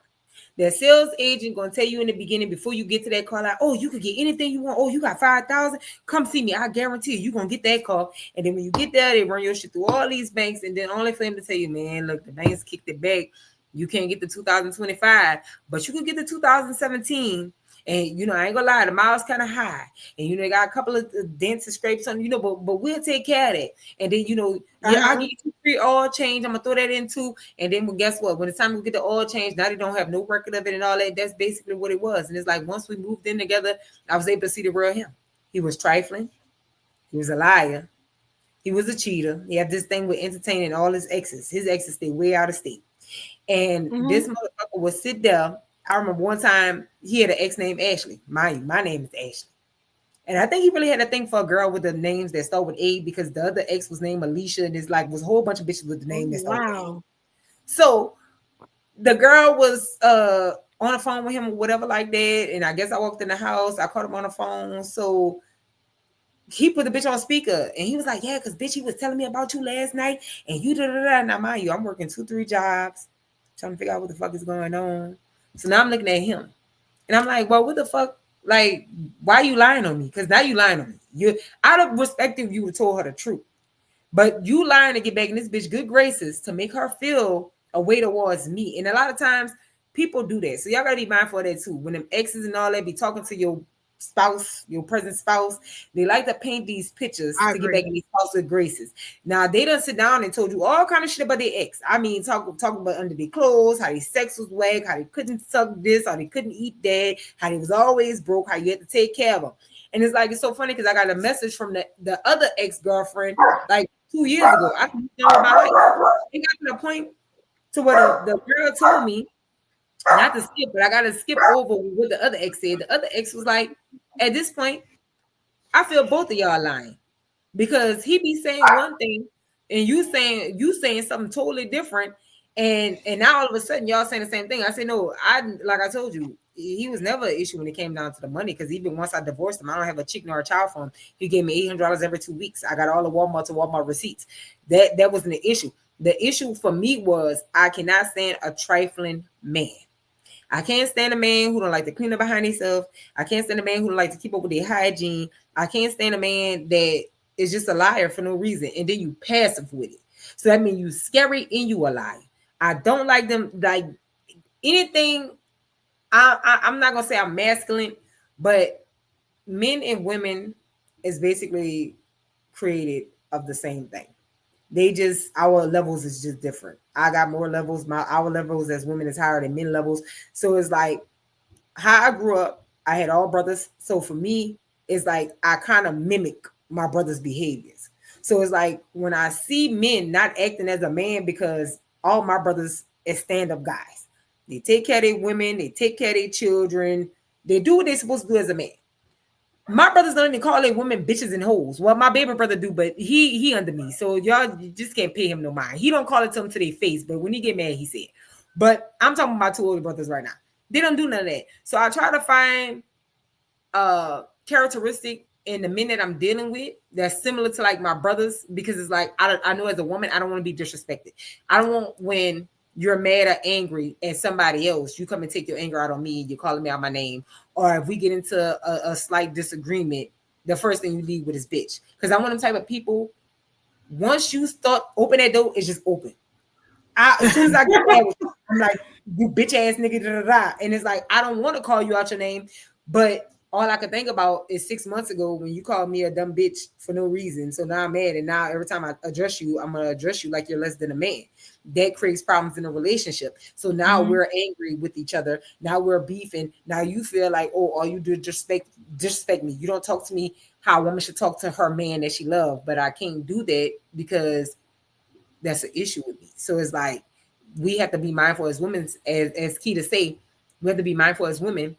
The sales agent gonna tell you in the beginning before you get to that car, like, oh, you could get anything you want. Oh, you got 5,000. Come see me. I guarantee you gonna get that car. And then when you get there, they run your shit through all these banks, and then only for them to tell you, man, look, the banks kicked it back. You can't get the 2025, but you can get the 2017. And I ain't gonna lie, the miles kind of high, and they got a couple of dents and scrapes on, but we'll take care of that. And then yeah, I'll Uh-huh. give you free oil change. I'm gonna throw that in too. And then, well, guess what? When it's time to get the oil change, now they don't have no record of it and all that. That's basically what it was. And it's like once we moved in together, I was able to see the real him. He was trifling. He was a liar. He was a cheater. He had this thing with entertaining all his exes. His exes stay way out of state. And Mm-hmm. this motherfucker would sit there. I remember one time he had an ex named Ashley. My name is Ashley. And I think he really had a thing for a girl with the names that start with A because the other ex was named Alicia, and it's like was a whole bunch of bitches with the Oh, name that start with A. wow. So the girl was on the phone with him or whatever like that. And I guess I walked in the house, I caught him on the phone. So he put the bitch on speaker and he was like, yeah, because bitch, he was telling me about you last night and you da da da. Now mind you, I'm working 2, 3 jobs, trying to figure out what the fuck is going on. So now I'm looking at him and I'm like, well, what the fuck? Like, why you lying on me? Because now you lying on me. You out of respect if you would told her the truth. But you lying to get back in this bitch good graces to make her feel a way towards me. And a lot of times people do that. So y'all gotta be mindful of that too. When them exes and all that be talking to your spouse, your present spouse, they like to paint these pictures I to get back agree. in these false good graces. Now they done sit down and told you all kind of shit about their ex. I mean, talk about under their clothes, how their sex was whack, how they couldn't suck this, how they couldn't eat that, how they was always broke, how you had to take care of them. And it's like it's so funny because I got a message from the other ex girlfriend like 2 years ago. I moved on with my life. It got to the point to where the girl told me not to skip, but I gotta skip over what the other ex said. The other ex was like, at this point, I feel both of y'all lying because he be saying one thing and you saying something totally different, and now all of a sudden y'all saying the same thing. I said no, I like I told you, he was never an issue when it came down to the money because even once I divorced him, I don't have a chick nor a child for him. He gave me $800 every 2 weeks. I got all the Walmart to Walmart receipts. That wasn't the issue. The issue for me was I cannot stand a trifling man. I can't stand a man who don't like to clean up behind himself. I can't stand a man who don't like to keep up with their hygiene. I can't stand a man that is just a liar for no reason. And then you passive with it. So that means you scary and you a liar. I don't like them like anything. I'm not gonna say I'm masculine, but men and women is basically created of the same thing. They just our levels is just different. I got more levels. Our levels as women is higher than men levels. So it's like how I grew up, I had all brothers. So for me, it's like I kind of mimic my brother's behaviors. So it's like when I see men not acting as a man because all my brothers is stand-up guys. They take care of their women, they take care of their children, they do what they're supposed to do as a man. My brothers don't even call their women bitches and hoes. Well, my baby brother do, but he under me. So y'all just can't pay him no mind. He don't call it to them to their face, but when he get mad, he said. But I'm talking about 2 older brothers right now. They don't do none of that. So I try to find characteristic in the men that I'm dealing with that's similar to like my brothers because it's like I know as a woman I don't want to be disrespected. I don't want when you're mad or angry at somebody else, you come and take your anger out on me, you're calling me out my name, or if we get into a slight disagreement, the first thing you leave with is bitch. Because I'm one of the type of people. Once you start open that door, it's just open. As soon as I get mad with you, I'm like, you bitch ass nigga, da, da, da. And it's like, I don't want to call you out your name, but all I could think about is 6 months ago when you called me a dumb bitch for no reason. So now I'm mad. And now every time I address you, I'm going to address you like you're less than a man. That creates problems in a relationship. So now Mhm. we're angry with each other. Now we're beefing. Now you feel like, oh, all you do is disrespect me. You don't talk to me how a woman should talk to her man that she loves. But I can't do that because that's an issue with me. So it's like we have to be mindful as women, as Keta say, we have to be mindful as women.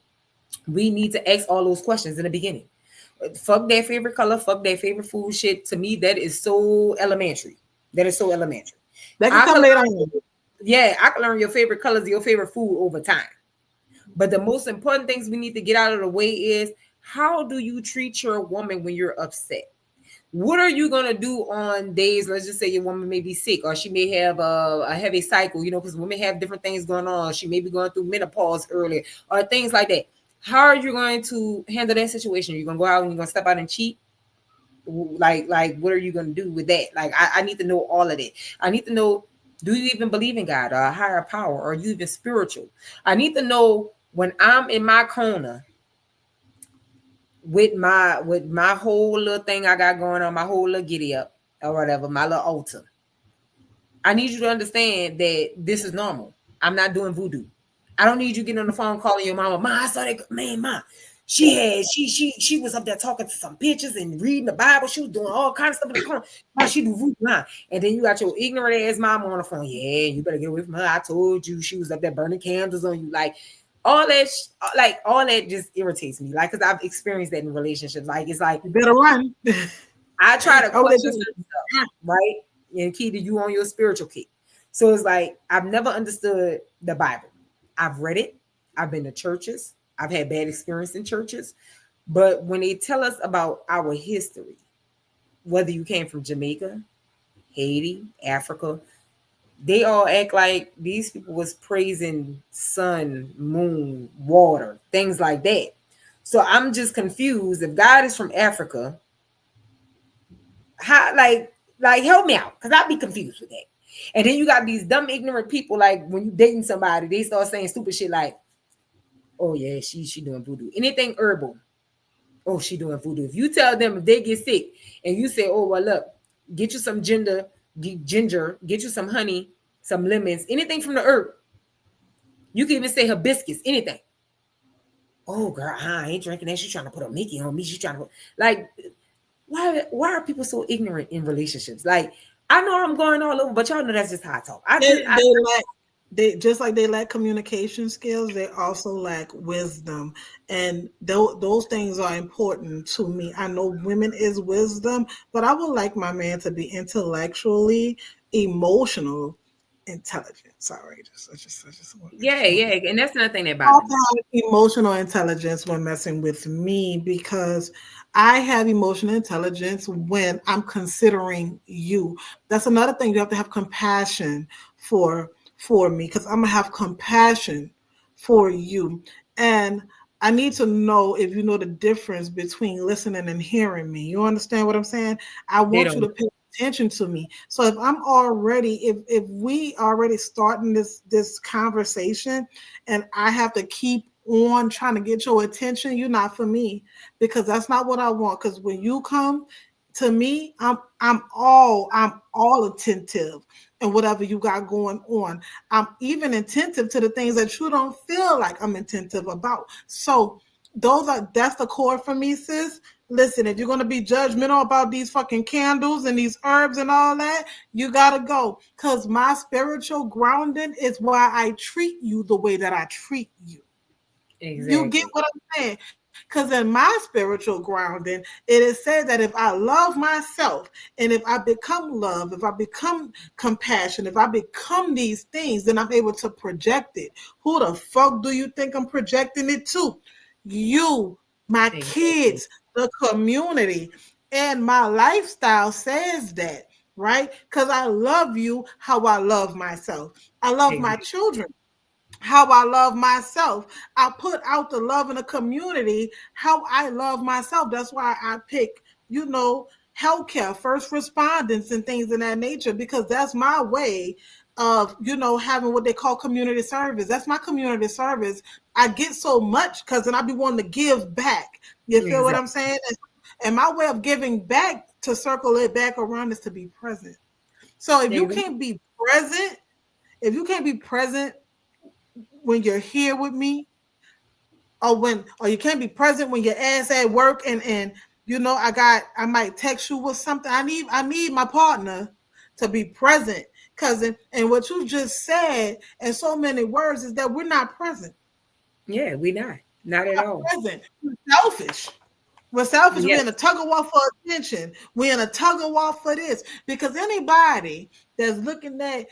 We need to ask all those questions in the beginning. Fuck their favorite color, fuck their favorite food shit. To me, that is so elementary. That is so elementary. That can I come could later on. yeah, I can learn your favorite colors, your favorite food over time. But the most important things we need to get out of the way is how do you treat your woman when you're upset? What are you gonna do on days? Let's just say your woman may be sick, or she may have a heavy cycle. You know, because women have different things going on. She may be going through menopause early, or things like that. How are you going to handle that situation? You're gonna go out and you're gonna step out and cheat? Like, what are you gonna do with that? Like, I need to know all of that. I need to know. Do you even believe in God or a higher power? Or are you even spiritual? I need to know when I'm in my corner with my whole little thing I got going on, my whole little giddy up or whatever, my little altar. I need you to understand that this is normal. I'm not doing voodoo. I don't need you getting on the phone calling your mama. Ma, I saw that man, ma. She was up there talking to some pictures and reading the Bible. She was doing all kinds of stuff in the corner. Ma, she do voodoo, ma. And then you got your ignorant ass mama on the phone. Yeah, you better get away from her. I told you she was up there burning candles on you. Like all that, all that just irritates me. Like, cause I've experienced that in relationships. Like, it's like You better run. I try to Oh, they question do. certain stuff, right? And key to you on your spiritual kick. So it's like I've never understood the Bible. I've read it. I've been to churches. I've had bad experience in churches. But when they tell us about our history, whether you came from Jamaica, Haiti, Africa, they all act like these people was praising sun, moon, water, things like that. So I'm just confused. If God is from Africa, how like help me out because I'd be confused with that. And then you got these dumb ignorant people like when you dating somebody, they start saying stupid shit like, "Oh yeah, she doing voodoo." Anything herbal. Oh, she doing voodoo. If you tell them if they get sick and you say, oh well, look, get you some ginger, get you some honey, some lemons, anything from the herb. You can even say hibiscus, anything. Oh girl, I ain't drinking that. She's trying to put a Mickey on me. She's trying to put, like, why are people so ignorant in relationships? Like, I know I'm going all over, but y'all know that's just how I talk. They lack, they just like they lack communication skills, they also lack wisdom, and those things are important to me. I know women is wisdom, but I would like my man to be intellectually, emotional, intelligent. Sorry, I just want to make Yeah, sure yeah, and that's another thing that bothers also me. have emotional intelligence when messing with me, because I have emotional intelligence when I'm considering you. That's another thing, you have to have compassion for me, because I'm gonna have compassion for you. And I need to know if you know the difference between listening and hearing me. You understand what I'm saying? I They want you don't. to pay attention to me. So if I'm already, if we already starting this conversation, and I have to keep on trying to get your attention, you're not for me, because that's not what I want. Because when you come to me, I'm all attentive and whatever you got going on. I'm even attentive to the things that you don't feel like I'm attentive about. So that's the core for me, sis. Listen, if you're gonna be judgmental about these fucking candles and these herbs and all that, you gotta go. Cause my spiritual grounding is why I treat you the way that I treat you. You get Exactly. what I'm saying? Because in my spiritual grounding, it is said that if I love myself and if I become love, if I become compassion, if I become these things, then I'm able to project it. Who the fuck do you think I'm projecting it to? You, my Exactly. kids, the community. And my lifestyle says that, right? Because I love you how I love myself. I love my Exactly. children how I love myself. I put out the love in the community, how I love myself. That's why I pick, healthcare, first responders, and things of that nature, because that's my way of, having what they call community service. That's my community service. I get so much because then I be wanting to give back. You feel what I'm Exactly. saying? And my way of giving back, to circle it back around, is to be present. So if you Exactly. can't be present, if you can't be present when you're here with me, or you can't be present when your ass at work, and I might text you with something. I need my partner to be present, cousin. And what you just said in so many words is that we're not present. Yeah, we not at We're all. not present. We're selfish. We're selfish. We're in a Yes, tug of war for attention. We're in a tug of war for this. Because anybody that's looking at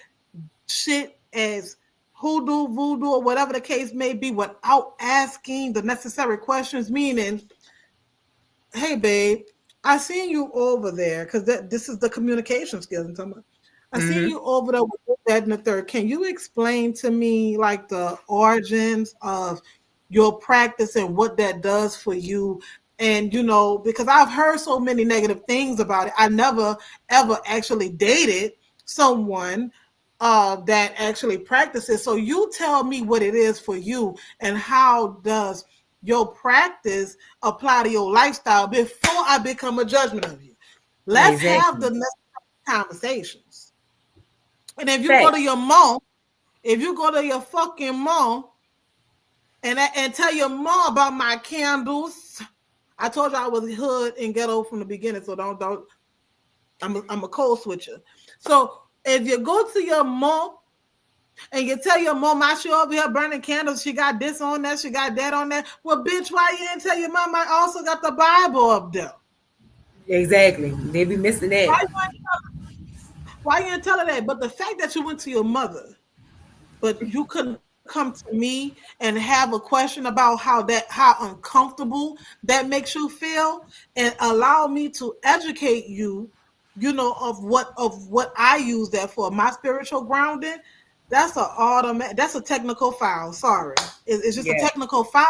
shit as hoodoo, voodoo, or whatever the case may be, without asking the necessary questions, meaning, hey, babe, I seen you over there, because this is the communication skills I'm talking about. I seen mm-hmm. you over there with that and the third. Can you explain to me like the origins of your practice and what that does for you? And because I've heard so many negative things about it. I never ever actually dated someone that actually practices. So you tell me what it is for you, and how does your practice apply to your lifestyle before I become a judgment of you. Let's have Exactly. the necessary conversations. And if you go to Facts. your mom, if you go to your fucking mom and tell your mom about my candles, I told you I was hood and ghetto from the beginning, so don't. I'm a code switcher. So if you go to your mom and you tell your mom, I she over here burning candles, she got this on that, she got that on that. Well, bitch, why you didn't tell your mom I also got the Bible up there? Exactly. They be missing that. Why you didn't tell her that? But the fact that you went to your mother, but you couldn't come to me and have a question about how uncomfortable that makes you feel, and allow me to educate you, of what I use that for, my spiritual grounding. That's a technical foul. Sorry. It's just a Yeah. technical foul,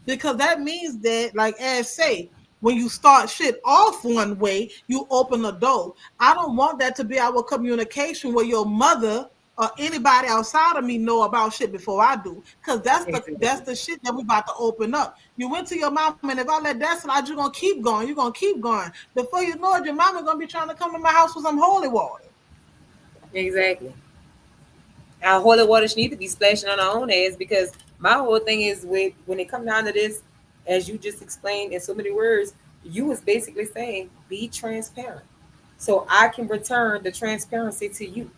because that means that, like, as say, when you start shit off one way, you open the door. I don't want that to be our communication, where your mother or anybody outside of me know about shit before I do. Cause that's Exactly. the shit that we about to open up. You went to your mama, and if I let that slide, you're gonna keep going. You're gonna keep going. Before you know it, your mama gonna be trying to come to my house with some holy water. Exactly. Our holy waters need to be splashing on our own ass because my whole thing is with when it comes down to this, as you just explained in so many words, you was basically saying be transparent. So I can return the transparency to you.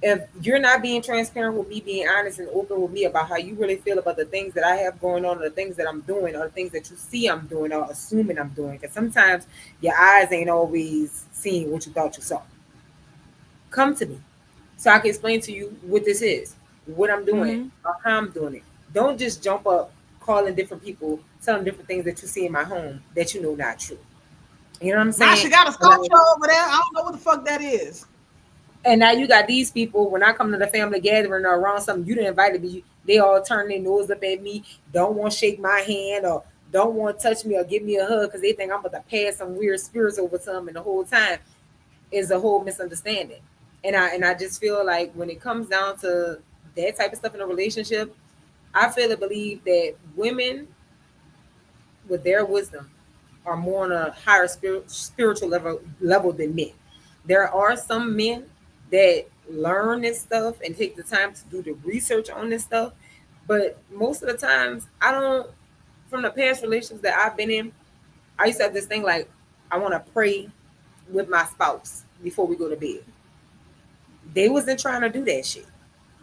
If you're not being transparent with me, being honest and open with me about how you really feel about the things that I have going on, or the things that I'm doing, or the things that you see I'm doing, or assuming I'm doing, because sometimes your eyes ain't always seeing what you thought you saw. Come to me so I can explain to you what this is, what I'm doing, Mm-hmm. or how I'm doing it. Don't just jump up calling different people, telling different things that you see in my home that you know not true. You know what I'm Now she saying? got a And, sculpture over there. I don't know what the fuck that is. and now you got these people. When I come to the family gathering or around something, you didn't invite me. They all turn their nose up at me, don't want to shake my hand or don't want to touch me or give me a hug because they think I'm about to pass some weird spirits over to them. And the whole time is a whole misunderstanding. And I just feel like when it comes down to that type of stuff in a relationship, I feel and believe that women with their wisdom are more on a higher spiritual level than men. There are some men that learn this stuff and take the time to do the research on this stuff, but most of the times I don't. From the past relations that I've been in, I used to have this thing like I want to pray with my spouse before we go to bed. They wasn't trying to do that shit.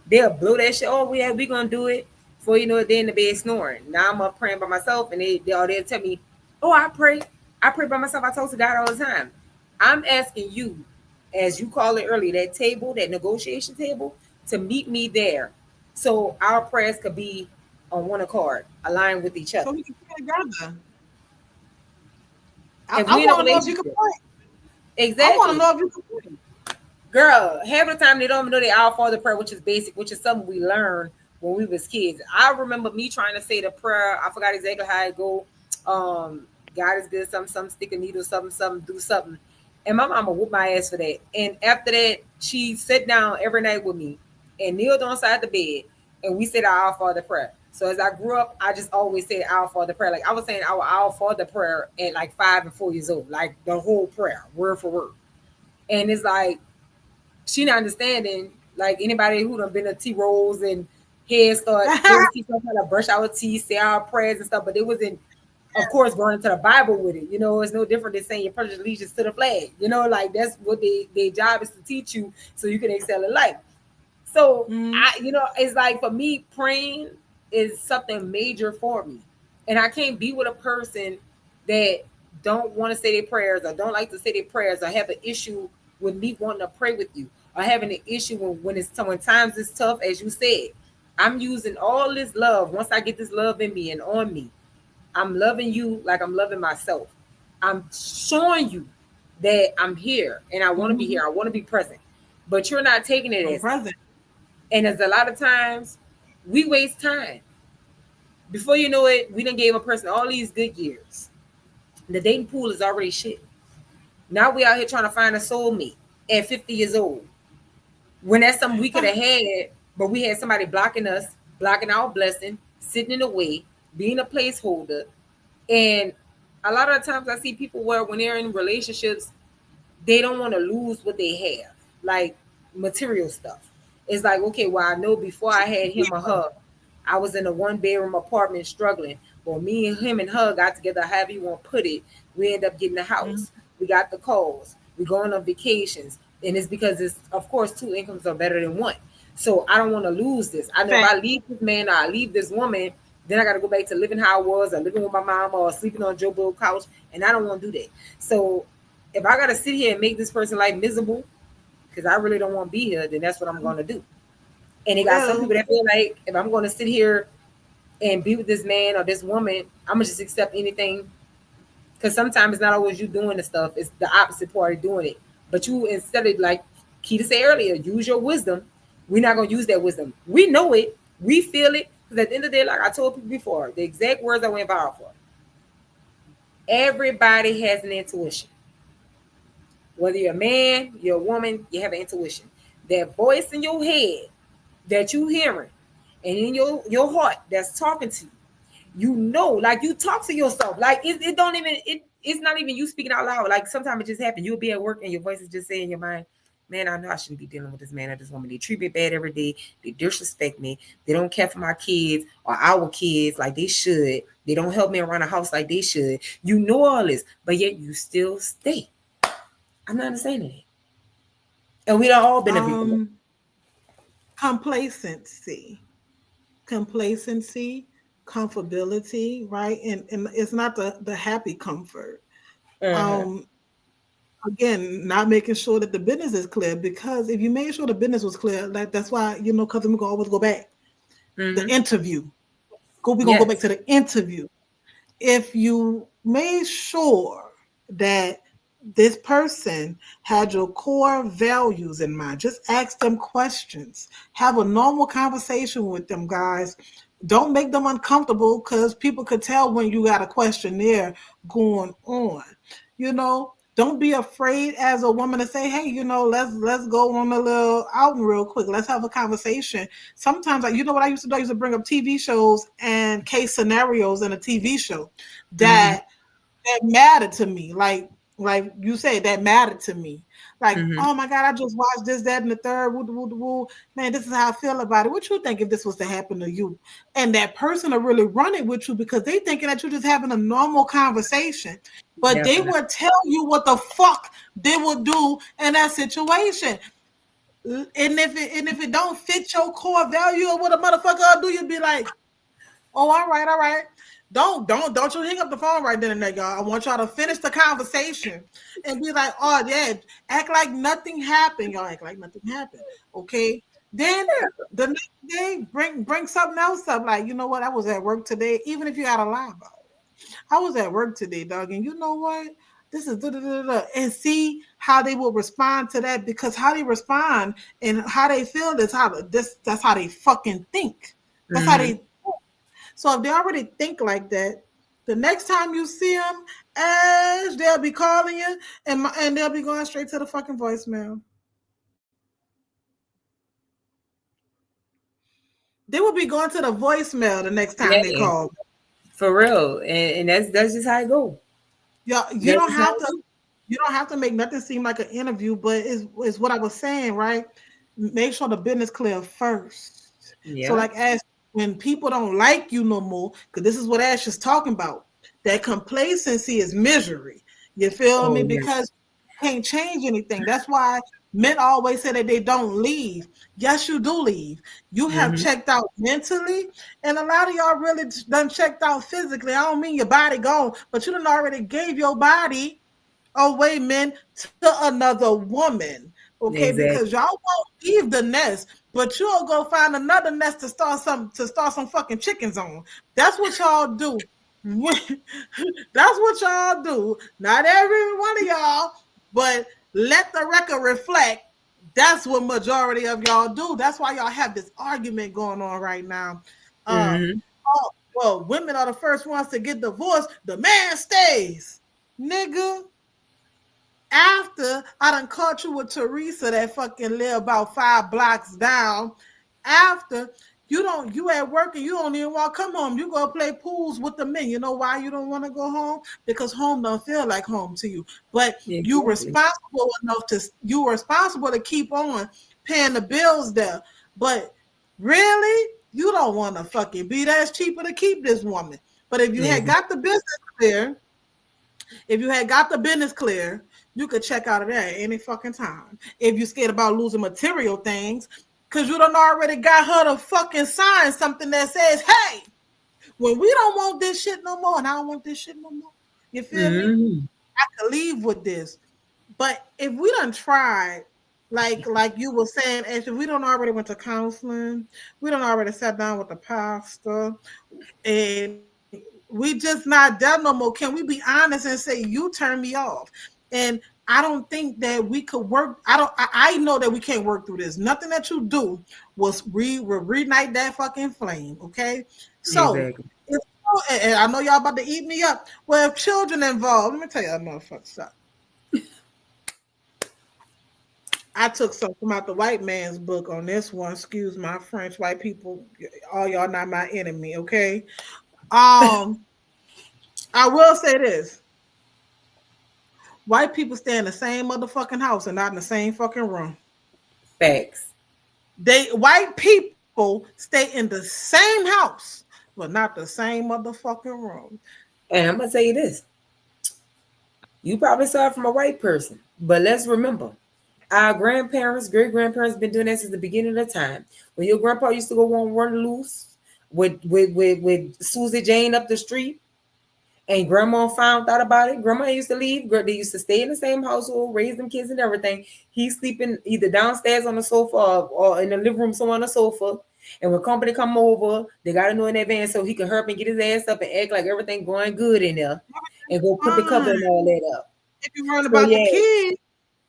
They'll blow that shit. Oh, we gonna do it. Before you know it, they in the bed snoring. Now I'm up praying by myself, and they'll tell me, "Oh, I pray by myself. I talk to God all the time." I'm asking you, as you call it earlier, that table, that negotiation table, to meet me there, so our prayers could be on one accord, aligned with each So other. we can pray together. If I we in a want to know if you can relationship, pray. I want to exactly. know if you can pray. Girl, half of the time they don't even know the Our Father prayer, which is basic, which is something we learned when we was kids. I remember me trying to say the prayer. I forgot exactly how it go. God is good. Some stick a needle. Something do something. And my mama whooped my ass for that. And after that, she sat down every night with me and kneeled on side the bed, and we said our Father prayer. So as I grew up, I just always said our Father prayer. Like I was saying our Father prayer at like 5 and 4 years old, like the whole prayer, word for word. And it's like she not understanding, like anybody who done been to T Rolls and head start first teach us how to brush our teeth, say our prayers and stuff, but it wasn't, of course, going into the Bible with it. You know, it's no different than saying your pledge of allegiance to the flag. You know, like that's what their job is to teach you so you can excel in life. So Mm-hmm. it's like for me, praying is something major for me, and I can't be with a person that don't want to say their prayers or don't like to say their prayers or have an issue with me wanting to pray with you or having an issue when times is tough, as you said. I'm using all this love. Once I get this love in me and on me, I'm loving you like I'm loving myself. I'm showing you that I'm here and I want to be Mm-hmm. here. I want to be present. But you're not taking it I'm as that. present. And there's a lot of times we waste time. Before you know it, we done gave a person all these good years. The dating pool is already shit. Now we out here trying to find a soulmate at 50 years old. When that's something we could have had, but we had somebody blocking us, blocking our blessing, sitting in the way, being a placeholder. And a lot of times I see people where when they're in relationships, they don't want to lose what they have, like material stuff. It's like, okay, well, I know before I had him or her, I was in a 1 bedroom apartment struggling. Well, me and him and her got together, however you want to put it. We end up getting a Mhm. house. We got the calls. We going on vacations. And it's because it's, of course, two incomes are better than one. So I don't want to lose this. I know if Fact. I leave this man or I leave this woman, then I got to go back to living how I was or living with my mama or sleeping on Joe Blow couch. And I don't want to do that. So if I gotta sit here and make this person life miserable because I really don't want to be here, then that's what I'm gonna do. And it got some Well, people that feel like if I'm gonna sit here and be with this man or this woman, I'm gonna just accept anything. Because sometimes it's not always you doing the stuff; it's the opposite party doing it. But you instead of like Keita said earlier, use your wisdom. We're not gonna use that wisdom. We know it, we feel it. Because at the end of the day, like I told people before, the exact words I went viral for. Everybody has an intuition. Whether you're a man, you're a woman, you have an intuition. that voice in your head that you hearing, and in your heart that's talking to you, you know, like you talk to yourself, like it don't even it's not even you speaking out loud. Like sometimes it just happens. You'll be at work and your voice is just saying in your mind, man, I know I shouldn't be dealing with this man or this woman. They treat me bad every day. They disrespect me. They don't care for my kids or our kids like they should. They don't help me around the house like they should. You know all this, but yet you still stay. I'm not understanding it. And we don't all been a victim. Um, complacency, complacency, comfortability, right? And it's not the happy comfort. Uh-huh. Um, again, not making sure that the business is clear, because if you made sure the business was clear, that's why, because we can always go back. The Mm-hmm. interview. We're gonna go back Yes. to the interview. If you made sure that this person had your core values in mind, just ask them questions. Have a normal conversation with them, guys. Don't make them uncomfortable, because people could tell when you got a questionnaire going on. Don't be afraid as a woman to say, "Hey, let's go on a little outing real quick. Let's have a conversation." Sometimes, like, you know what I used to do? I used to bring up TV shows and case scenarios in a TV show Mm-hmm. that mattered to me. Like you said, that mattered to me. Like, Mm-hmm. oh my God, I just watched this, that, and the third. Woo, woo, woo. Man, this is how I feel about it. What you think if this was to happen to you? And that person will really run it with you, because they thinking that you're just having a normal conversation. But they Definitely. would tell you what the fuck they would do in that situation. And if it don't fit your core value or what a motherfucker will do, you'd be like, oh, all right, all right. Don't you hang up the phone right then and there, y'all. I want y'all to finish the conversation and be like, oh yeah, act like nothing happened. Y'all act like nothing happened. Okay. Then the next day, bring something else up. Like, you know what? I was at work today, even if you got to lie about it. I was at work today, dog, and you know what? This is da, da, da, da, and see how they will respond to that, because how they respond and how they feel is that's how they fucking think. That's how Mm-hmm. they. So if they already think like that, the next time you see them, Ash, they'll be calling you, and they'll be going straight to the fucking voicemail. They will be going to the voicemail the next time they Yeah, call. for real. And that's just how it go. Yeah, you That's don't just how have it to. go. You don't have to make nothing seem like an interview, but is what I was saying, right? Make sure the business clear first. So, Yeah. like, Ash, when people don't like you no more, because this is what Ash is talking about, that complacency is misery. You feel Oh me? yeah. Because you can't change anything. That's why men always say that they don't leave. Yes, you do leave. You have Mm-hmm. checked out mentally, and a lot of y'all really done checked out physically. I don't mean your body gone, but you done already gave your body away, men, to another woman. Okay, because Exactly. y'all won't leave the nest, but you'll go find another nest to start some fucking chickens on. That's what y'all do. That's what y'all do. Not every one of y'all, but let the record reflect. That's what majority of y'all do. That's why y'all have this argument going on right now. Mm-hmm. Oh, well, women are the first ones to get divorced. The man stays. Nigga, after I done caught you with Teresa that fucking live about 5 blocks down, after you at work and you don't even want to come home. You go play pools with the men. You know why you don't want to go home? Because home don't feel like home to you. But Exactly. you responsible to keep on paying the bills there. But really, you don't want to fucking be that's cheaper to keep this woman. But if you had Exactly. got the business clear, if you had got the business clear, you could check out of there at any fucking time. If you're scared about losing material things, because you done already got her to fucking sign something that says, hey, when we don't want this shit no more, and I don't want this shit no more, you feel me? Mm-hmm. I could leave with this. But if we done tried, like you were saying, if we don't already went to counseling, we don't already sat down with the pastor, and we just not there no more. Can we be honest and say you turn me off? And I don't think that we could work. I know that we can't work through this. Nothing that you do will reignite that fucking flame. Okay, so Exactly. if, and I know y'all about to eat me up. Well, if children involved, let me tell y'all, motherfuckers. I took something out the white man's book on this one. Excuse my French, white people. All y'all not my enemy, okay? Um, I will say this: white people stay in the same motherfucking house and not in the same fucking room. Facts. They white people stay in the same house, but not the same motherfucking room. And I'm gonna tell you this: you probably saw it from a white person, but let's remember, our grandparents, great grandparents, been doing that since the beginning of time. When your grandpa used to go on run loose with Susie Jane up the street, and grandma found out about it. Grandma used to leave. They used to stay in the same household, raise them kids and everything. He's sleeping either downstairs on the sofa or in the living room somewhere on the sofa. And when company come over, they gotta know in advance so he can hurry up and get his ass up and act like everything going good in there, and go put the cover Fine. and all that up. If you learn So about the yeah, kids,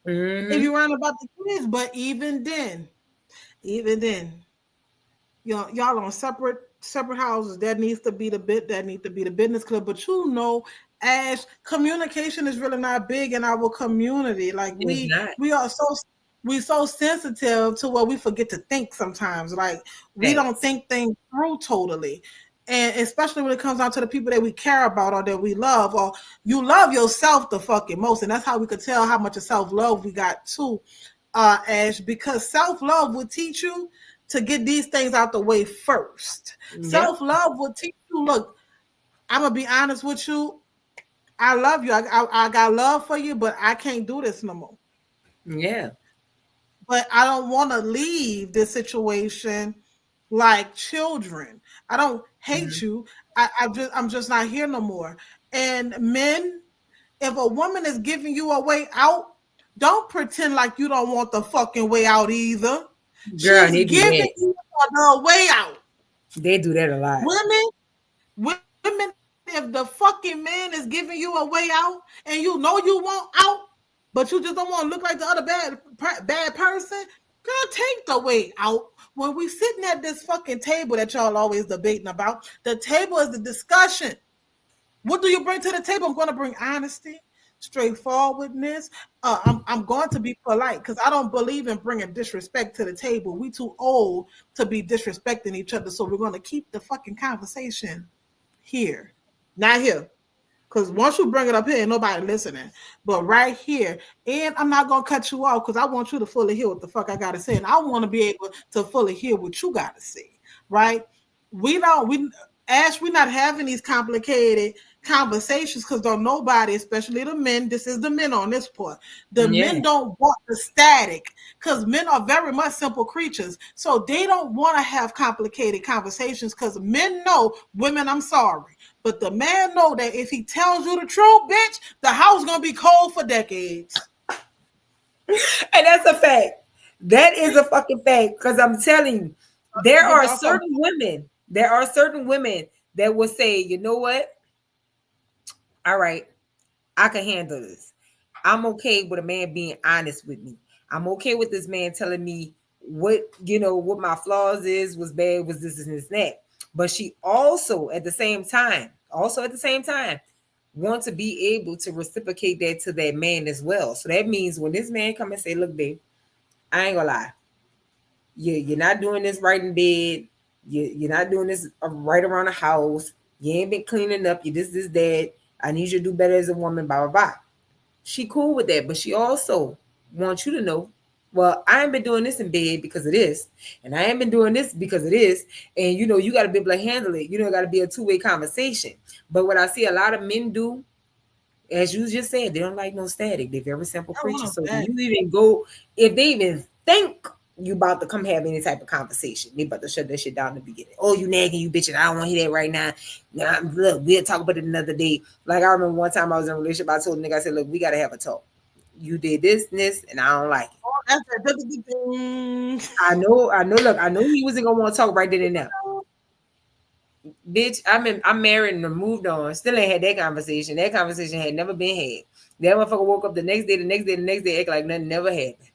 if mm-hmm. you learn about the kids, but even then, y'all on separate houses. That needs to be the bit. That needs to be the business club. But as communication is really not big in our community. Like It's not we are so sensitive to what we forget to think sometimes. Like we don't facts. think things through totally. And especially when it comes down to the people that we care about or that we love, or you love yourself the fucking most. And that's how we could tell how much of self love we got too, Ash, because self love will teach you to get these things out the way first. Yep. Self love will teach you. Look, I'm gonna be honest with you. I love you. I got love for you, but I can't do this no more. Yeah. But I don't want to leave this situation like children. I don't hate Mhm. you. I'm just not here no more. And men, if a woman is giving you a way out, don't pretend like you don't want the fucking way out either. Girl, She's they do giving that. you the way out. They do that a lot. Women, if the fucking man is giving you a way out and you know you want out, but you just don't want to look like the other bad person, girl, take the way out. When we sitting at this fucking table that y'all always debating about, the table is the discussion. What do you bring to the table? I'm going to bring honesty, straightforwardness. I'm going to be polite because I don't believe in bringing disrespect to the table. We too old to be disrespecting each other, so we're going to keep the fucking conversation here, not here. Because once you bring it up here, ain't nobody listening. But right here, and I'm not gonna cut you off because I want you to fully hear what the fuck I gotta say, and I want to be able to fully hear what you gotta say. Right? We don't. We Ash. We're not having these complicated conversations because don't nobody, especially the men. This is the men on this part. The Yeah. men don't want the static because men are very much simple creatures, so they don't want to have complicated conversations because men know women. I'm sorry. But the man know that if he tells you the truth, bitch, the house gonna be cold for decades. And that's a fact. That is a fucking fact. Because I'm telling you, there Give are y'all some. certain women, that will say, you know what? All right, I can handle this. I'm okay with a man being honest with me. I'm okay with this man telling me what my flaws is, was bad, was this and this and that. But she also at the same time, want to be able to reciprocate that to that man as well. So that means when this man come and say, look, babe, I ain't gonna lie. You're not doing this right in bed. You're not doing this right around the house. You ain't been cleaning up. You this, that. I need you to do better as a woman, blah, blah, blah. She cool with that, but she also wants you to know, well, I ain't been doing this in bed because of this, and I ain't been doing this because of this. And you got to be able to handle it. Got to be a two-way conversation. But what I see a lot of men do, as you just said, they don't like no static. They're very simple I creatures. want So when that. you even go, if they even think you about to come have any type of conversation, they about to shut that shit down in the beginning. Oh, you nagging, you bitching. I don't want to hear that right now. Nah, look, we'll talk about it another day. Like I remember one time I was in a relationship. I told the nigga, I said, look, we gotta have a talk. You did this and this, and I don't like it. Oh, that's that. I know. Look, I know he wasn't gonna want to talk right then and there. Bitch, I'm married and moved on. Still ain't had that conversation. That conversation had never been had. That motherfucker woke up the next day, act like nothing never happened.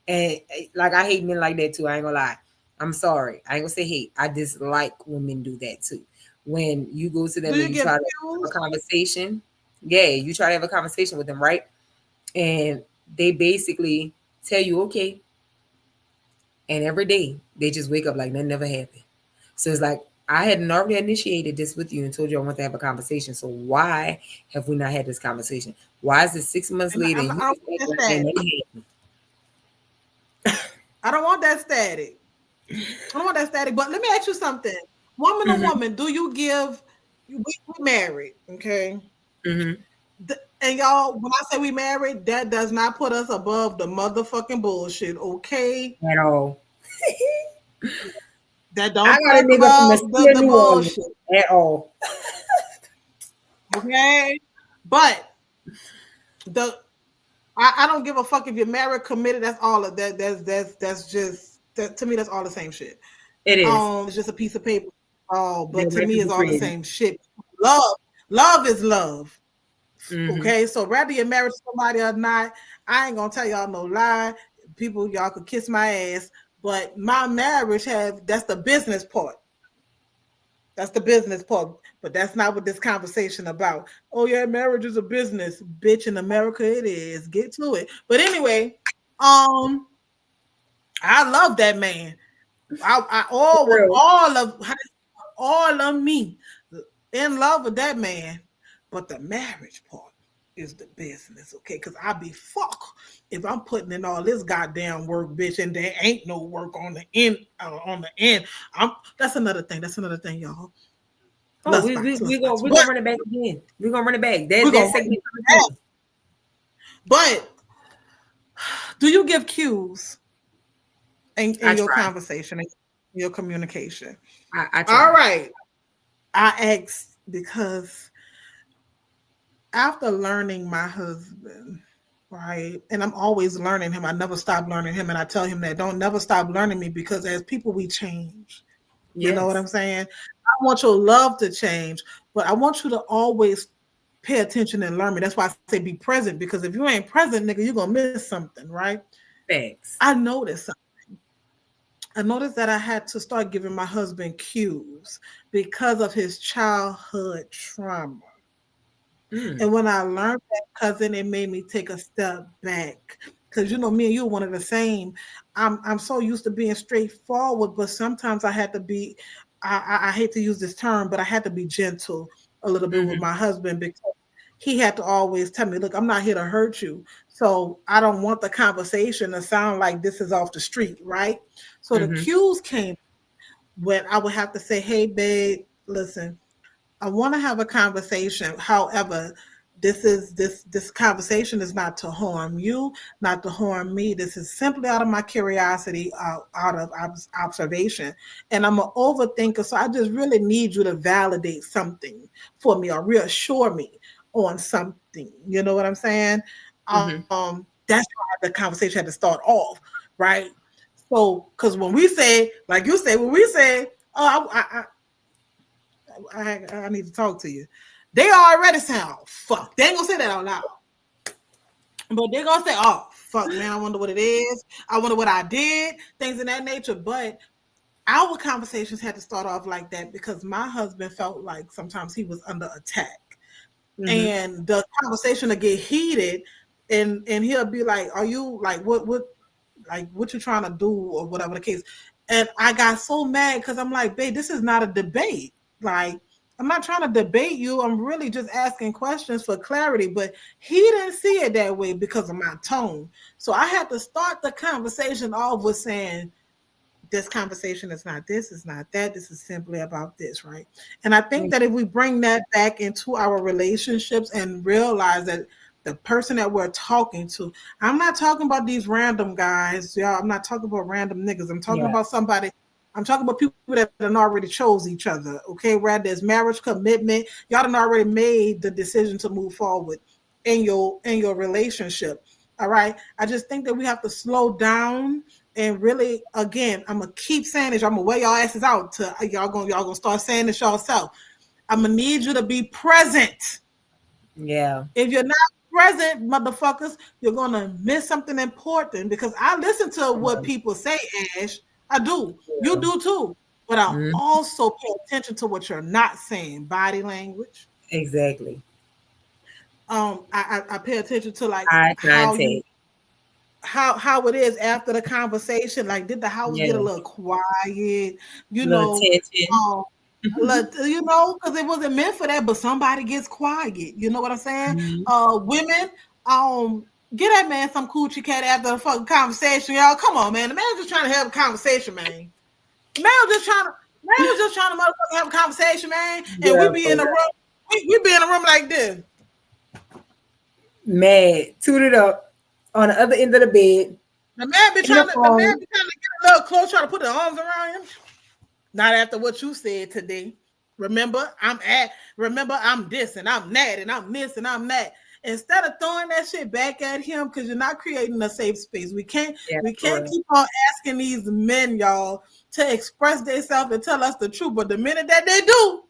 And like I hate men like that too. I ain't gonna lie. I'm sorry. I ain't gonna say hate. I dislike when men do that too. When you go to Do them and you you get try to have a views? conversation, yeah, you try to have a conversation with them, right? And they basically tell you okay, and every day they just wake up like nothing never happened. So it's like I hadn't already initiated this with you and told you I want to have a conversation. So why have we not had this conversation? Why is it 6 months And later and you I don't just want act that like ain't static. nothing happened? I don't want that static. I don't want that static. But let me ask you something. Woman to Mm-hmm. woman, do you give we married, okay? Mm-hmm. And y'all, when I say we married, that does not put us above the motherfucking bullshit, okay? At all. That I don't got put a us nigga from the above city of the New Orleans. bullshit, At all. okay? But the I don't give a fuck if you're married, committed. That's all of that. That's just that to me. That's all the same shit. It is. It's just a piece of paper. Oh, That but to white me, people it's all the created. same shit. Love, love is love. Mm-hmm. Okay, so whether you're married to somebody or not, I ain't gonna tell y'all no lie. People, y'all could kiss my ass, but my marriage have that's the business part. That's the business part, but that's not what this conversation about. Oh yeah, marriage is a business, bitch. In America, it is. Get to it. But anyway, um, I love that man. I For all with real. all of me in love with that man. But the marriage part is the business, okay? Because I be fuck if I'm putting in all this goddamn work, bitch, and there ain't no work on the end. On the end, I'm. That's another thing. That's another thing, y'all. Oh, Lust box, lust box. we But gonna run it back again. We're gonna run it back. we're That gonna segment run coming it. But do you give cues soon. I in your try. conversation, in your communication? I All try. right. I asked because after learning my husband, right, and I'm always learning him. I never stop learning him, and I tell him that don't never stop learning me because as people we change. You know what Yes. I'm saying? I want your love to change, but I want you to always pay attention and learn me. That's why I say be present because if you ain't present, nigga, you're gonna miss something, right? Facts. I noticed I noticed that I had to start giving my husband cues because of his childhood trauma. Mm. And when I learned that, cousin, it made me take a step back. Cause you know, me and you are one of the same. I'm so used to being straightforward, but sometimes I had to be. I hate to use this term, but I had to be gentle a little bit with Mm-hmm. my husband because he had to always tell me, "Look, I'm not here to hurt you, so I don't want the conversation to sound like this is off the street, right?" So the Mm-hmm. cues came when I would have to say, "Hey, babe, listen, I want to have a conversation. However, this conversation is not to harm you, not to harm me. This is simply out of my curiosity, out of observation. And I'm an overthinker, so I just really need you to validate something for me or reassure me on something. You know what I'm saying? Mm-hmm. That's why the conversation had to start off, right? So, because when we say, like you say, when we say, "Oh, I need to talk to you," they already sound fuck. They ain't gonna say that out loud, but they're gonna say, "Oh fuck, man, I wonder what it is. I wonder what I did." Things in that nature. But our conversations had to start off like that because my husband felt like sometimes he was under attack, Mm-hmm. and the conversation will get heated, and he'll be like, "Are you like what you trying to do or whatever the case?" And I got so mad because I'm like, babe, this is not a debate. Like, I'm not trying to debate you. I'm really just asking questions for clarity. But he didn't see it that way because of my tone. So I had to start the conversation off with saying, this conversation is not this, is not that. This is simply about this, right? And I think that if we bring that back into our relationships and realize that the person that we're talking to, I'm not talking about these random guys, y'all. I'm not talking about random niggas. I'm talking Yeah. about somebody. I'm talking about people that done already chose each other. Okay, where there's marriage commitment, y'all done already made the decision to move forward in your relationship. All right. I just think that we have to slow down and really, again, I'm gonna keep saying this. I'm gonna wear y'all asses out to y'all gonna start saying this yourself. I'm gonna need you to be present. Yeah. If you're not present, motherfuckers, you're gonna miss something important because I listen to what people say, Ash. I do. You Yeah. do too. But I Mm-hmm. also pay attention to what you're not saying, body language. Exactly. I pay attention to like Eye how you contact. how it is after the conversation. Like, did the house get a Yeah. little quiet? You Little know, attention. um, you know, because it wasn't meant for that. But somebody gets quiet. You know what I'm saying? Mhm. Women, get that man some coochie cat after the fucking conversation, y'all. Come on, man. The man just trying to have a conversation, man. The man was just trying to. Man was just trying to motherfucking have a conversation, man. And we Yeah, be for in the real. room. We be in a room like this. Mad, tooted up on the other end of the bed in the The man phone. be trying to get a little close, trying to put their arms around him. Not after what you said today. Remember, remember I'm this and I'm that and I'm this and I'm that. Instead of throwing that shit back at him, because you're not creating a safe space. Yeah, We for can't real. keep on asking these men, y'all, to express themselves and tell us the truth. But the minute that they do,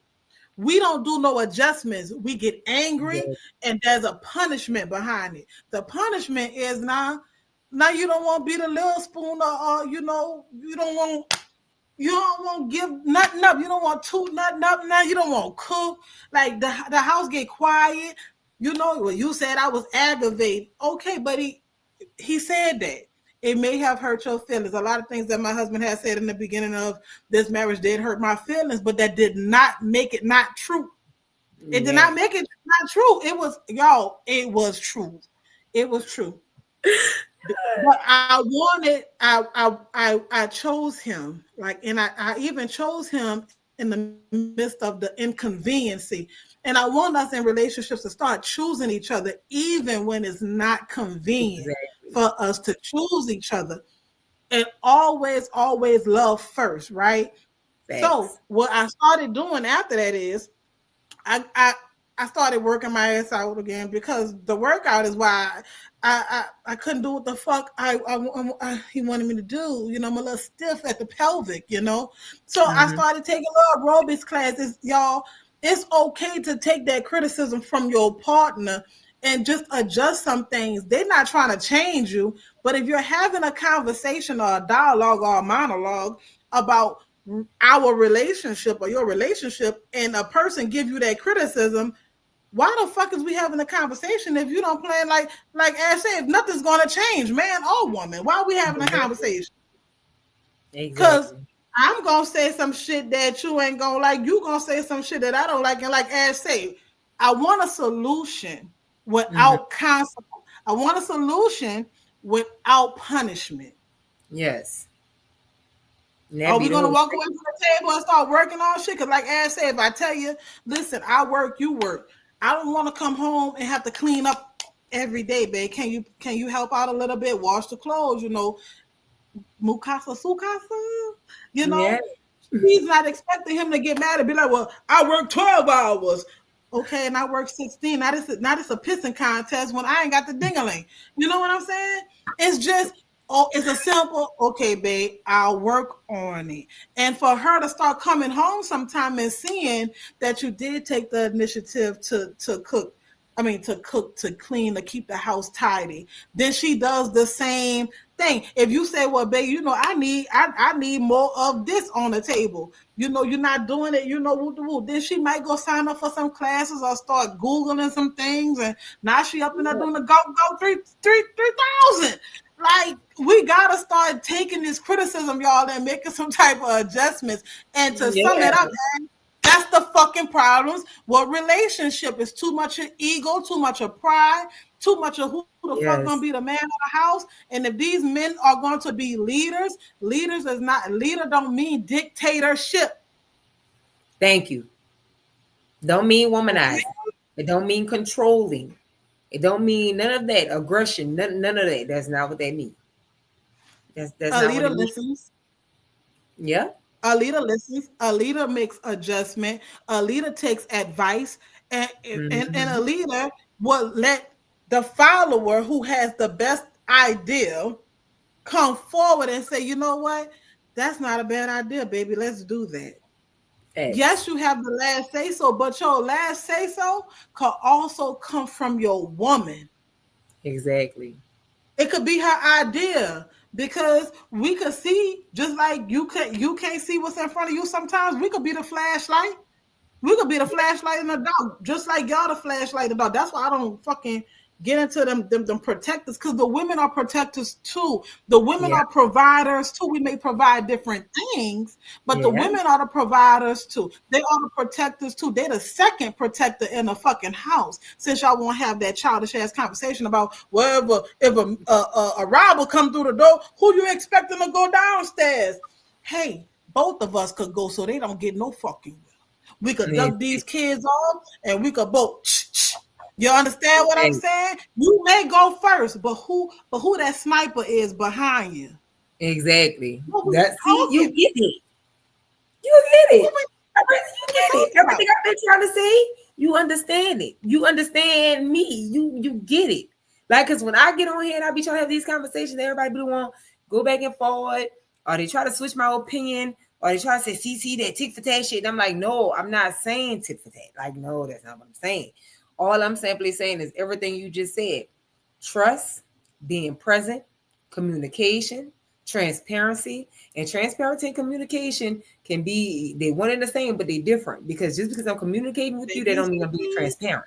we don't do no adjustments. We get angry, Yeah, and there's a punishment behind it. The punishment is now you don't want to be the little spoon, or you know, you don't want to give nothing up. You don't want to nothing up. Now you don't want to cook. Like the house get quiet. You know, well, you said I was aggravated. Okay, but he said that. It may have hurt your feelings. A lot of things that my husband had said in the beginning of this marriage did hurt my feelings, but that did not make it not true. It did yeah. not make it not true. It was, y'all, it was true. It was true. But I wanted, I chose him. Like, and I even chose him in the midst of the inconveniency. And I want us in relationships to start choosing each other, even when it's not convenient for Exactly. us to choose each other. And always love first, right? So Facts. what I started doing after that is I I I started working my ass out again, because the workout is why I couldn't do what the fuck he wanted me to do. You know, I'm a little stiff at the pelvic. You know, so I Hmm. started taking little aerobics classes, y'all. It's okay to take that criticism from your partner and just adjust some things. They're not trying to change you, but if you're having a conversation or a dialogue or a monologue about our relationship or your relationship, and a person give you that criticism, why the fuck is we having a conversation if you don't plan like Ash said, if nothing's gonna change, man or woman? Why are we having a Exactly. conversation? Cause Exactly. I'm gonna say some shit that you ain't gonna like. You gonna say some shit that I don't like. And like Ash say, I want a solution Hmm. without consequence. I want a solution without punishment. Yes. And that Are be we the gonna whole walk thing. away from the table and start working on shit? Cause like Ash said, if I tell you, listen, I work, you work. I don't want to come home and have to clean up every day, babe. Can you help out a little bit? Wash the clothes, you know, Mukasa Sukasa, you Yeah. know. He's not expecting him to get mad and be like, well, I work 12 hours. Okay, and I work 16. Now this a pissing contest when I ain't got the dingaling. You know what I'm saying? It's just, oh, it's a simple, okay, babe, I'll work on it. And for her to start coming home sometime and seeing that you did take the initiative to cook. I mean, to cook, to clean, to keep the house tidy. Then she does the same thing. If you say, well, baby, you know, I need more of this on the table. You know, you're not doing it, you know, woo woo. Then she might go sign up for some classes or start Googling some things, and now she up in there doing the go three thousand. Like, we gotta start taking this criticism, y'all, and making some type of adjustments. And to sum it up, Yeah. that's the fucking problems. What relationship is too much of ego, too much of pride, too much of who the fuck gonna be the Yes. man of the house. And if these men are going to be leaders, leaders is not leader don't mean dictatorship. Thank you. Don't mean Okay, womanizing. It don't mean controlling. It don't mean none of that aggression. None of that. That's not what that means. That's a not what leader it means. listens. Yeah. A leader listens. A leader makes adjustment. A leader takes advice, and a Hmm. leader will let the follower who has the best idea come forward and say, you know what? That's not a bad idea, baby. Let's do that. Facts. Yes, you have the last say so, but your last say so could also come from your woman. Exactly. It could be her idea, because we could see, just like you can't see what's in front of you sometimes. We could be the flashlight. We could be the flashlight in the dark, just like y'all the flashlight in the dark. That's why I don't fucking Get into them protectors, because the women are protectors too. The women Yeah. are providers too. We may provide different things, but the Yeah. women are the providers too. They are the protectors too. They're the second protector in the fucking house. Since y'all won't have that childish ass conversation about wherever if a robber come through the door, who you expecting to go downstairs? Hey, both of us could go so they don't get no fucking will. We could duck these kids off and we could both. You understand what I'm Exactly. saying? You may go first, but who that sniper is behind you? Exactly. What we That see, you talking? get it. You get What it. we You what we get it. talking about? Everything I've been trying to say, you understand it. You understand me. You get it. Like, cause when I get on here and I be trying to have these conversations, everybody be the one go back and forward, or they try to switch my opinion, or they try to say CC that tick for tat shit. And I'm like, no, I'm not saying tick for tat. Like, no, that's not what I'm saying. All I'm simply saying is everything you just said. Trust, being present, communication, transparency, and transparency and communication can be they one and the same, but they different because just because I'm communicating with you, They that be don't mean I'm being sneaky. transparent.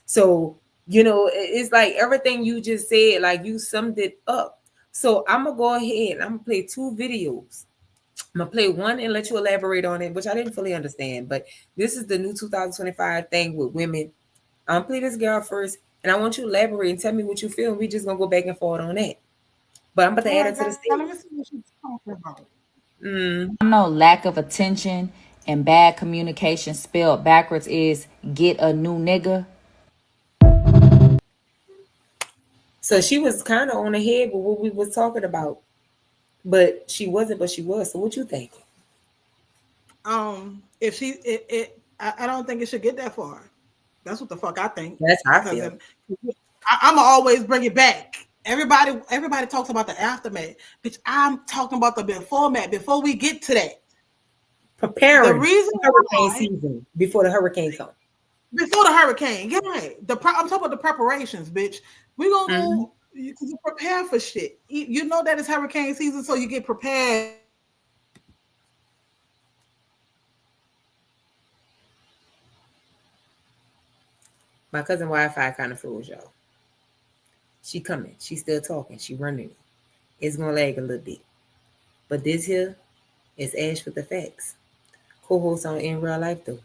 So, it's like everything you just said, like you summed it up. So I'm gonna go ahead and I'm gonna play two videos. I'm gonna play one and let you elaborate on it, which I didn't fully understand, but this is the new 2025 thing with women. I'm gonna play this girl first, and I want you to elaborate and tell me what you feel. And we just gonna go back and forth on that. But I'm about to All add right, it to guys, the let me stage. see what she's talking about. Mm. I know lack of attention and bad communication spelled backwards is get a new nigga. So she was kind of on the head with what we was talking about, but she wasn't. But she was. So what you think? If she I don't think it should get that far. That's what the fuck I think. That's how I Because feel. then I'ma always bring it back. Everybody talks about the aftermath, bitch. I'm talking about the before mat. Before we get to that, the Preparing reason for hurricane why season before the hurricane comes. before the hurricane, get right. I'm talking about the preparations, bitch. We gonna Hmm. go because you prepare for shit. You know that it's hurricane season, so you get prepared. My cousin Wi-Fi kind of froze, y'all. She coming. She still talking. She running it. It's gonna lag a little bit. But this here is Ash with the facts. Co-host on In Real Life though,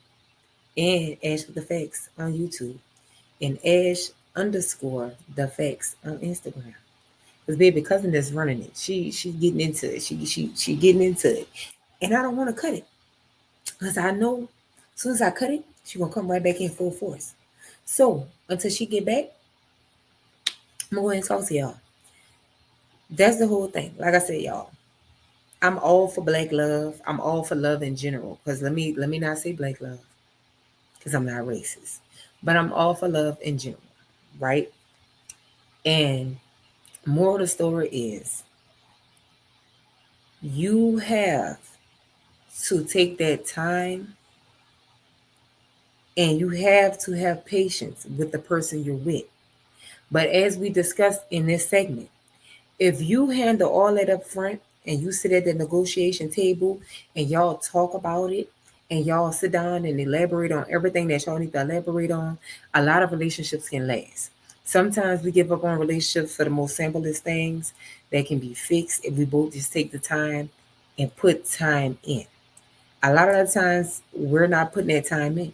and Ash with the facts on YouTube, and Ash underscore the facts on Instagram. Because baby cousin is running it. She getting into it. She getting into it, and I don't want to cut it because I know as soon as I cut it, she gonna come right back in full force. So until she get back, I'm gonna go ahead and talk to y'all. That's the whole thing. Like I said, y'all, I'm all for black love. I'm all for love in general. Because let me not say black love because I'm not racist, but I'm all for love in general, right? And moral of the story is you have to take that time and you have to have patience with the person you're with. But as we discussed in this segment, if you handle all that up front and you sit at the negotiation table and y'all talk about it and y'all sit down and elaborate on everything that y'all need to elaborate on, a lot of relationships can last. Sometimes we give up on relationships for the most simplest things that can be fixed if we both just take the time and put time in. A lot of the times we're not putting that time in.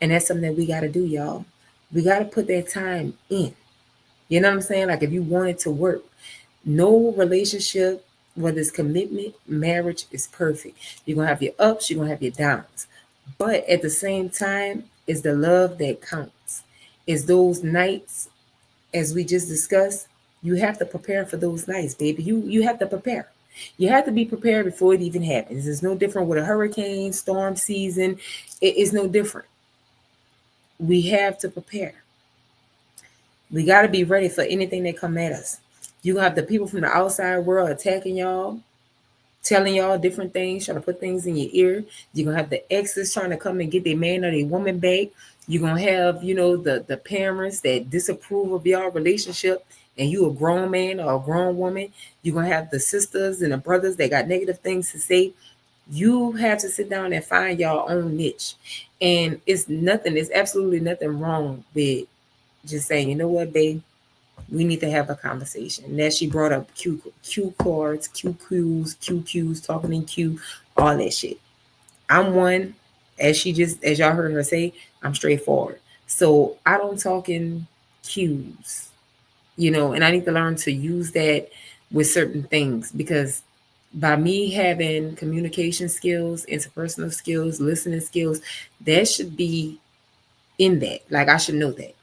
And that's something that we got to do, y'all. We got to put that time in. You know what I'm saying? Like if you want it to work, no relationship, whether it's commitment, marriage, is perfect. You're gonna have your ups, you're gonna have your downs. But at the same time, it's the love that counts. It's those nights, as we just discussed, you have to prepare for those nights, baby. You have to prepare. You have to be prepared before it even happens. It's no different with a hurricane, storm season. It is no different. We have to prepare. We got to be ready for anything that come at us. You have the people from the outside world attacking y'all, telling y'all different things, trying to put things in your ear. You're gonna have the exes trying to come and get their man or their woman back. You're gonna have, the parents that disapprove of y'all relationship and you a grown man or a grown woman. You're gonna have the sisters and the brothers that got negative things to say. You have to sit down and find your own niche. And it's absolutely nothing wrong with just saying, you know what, babe, we need to have a conversation. And that she brought up Q cards, QQs, talking in Q, all that shit. I'm one, as y'all heard her say, I'm straightforward. So I don't talk in cues, and I need to learn to use that with certain things, because by me having communication skills, interpersonal skills, listening skills, that should be in that. Like, I should know that.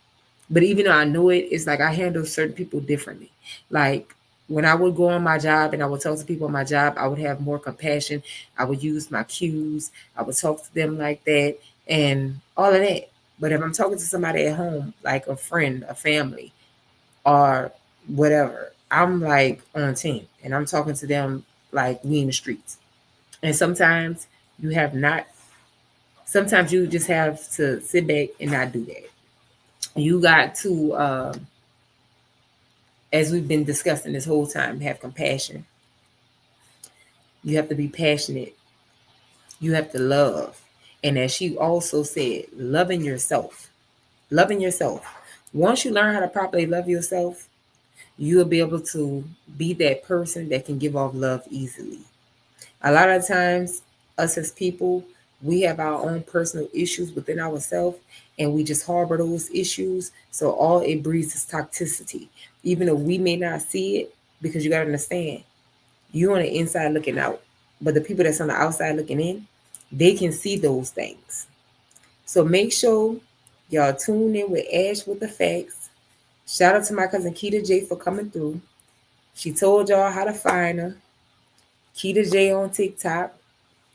But even though I know it, it's like I handle certain people differently. Like, when I would go on my job and I would talk to people on my job, I would have more compassion. I would use my cues. I would talk to them like that and all of that. But if I'm talking to somebody at home, like a friend, a family, or whatever, I'm like on 10 and I'm talking to them like we in the streets. And you have not, sometimes you just have to sit back and not do that. You got to, as we've been discussing this whole time, have compassion. You have to be passionate. You have to love. And as she also said, loving yourself. Loving yourself. Once you learn how to properly love yourself, you'll be able to be that person that can give off love easily. A lot of times, us as people, we have our own personal issues within ourselves and we just harbor those issues. So all it breeds is toxicity. Even though we may not see it, because you got to understand, you on the inside looking out, but the people that's on the outside looking in, they can see those things. So make sure y'all tune in with Ash with the facts. Shout out to my cousin Keta J for coming through. She told y'all how to find her. Keta J on TikTok.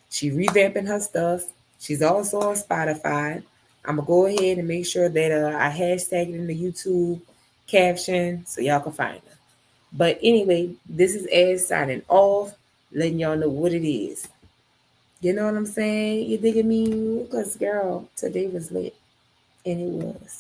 She revamping her stuff. She's also on Spotify. I'm gonna go ahead and make sure that I hashtag it in the YouTube caption so y'all can find her. But anyway, this is Ed signing off, letting y'all know what it is. You know what I'm saying? You digging me? Because girl, today was lit. And it was.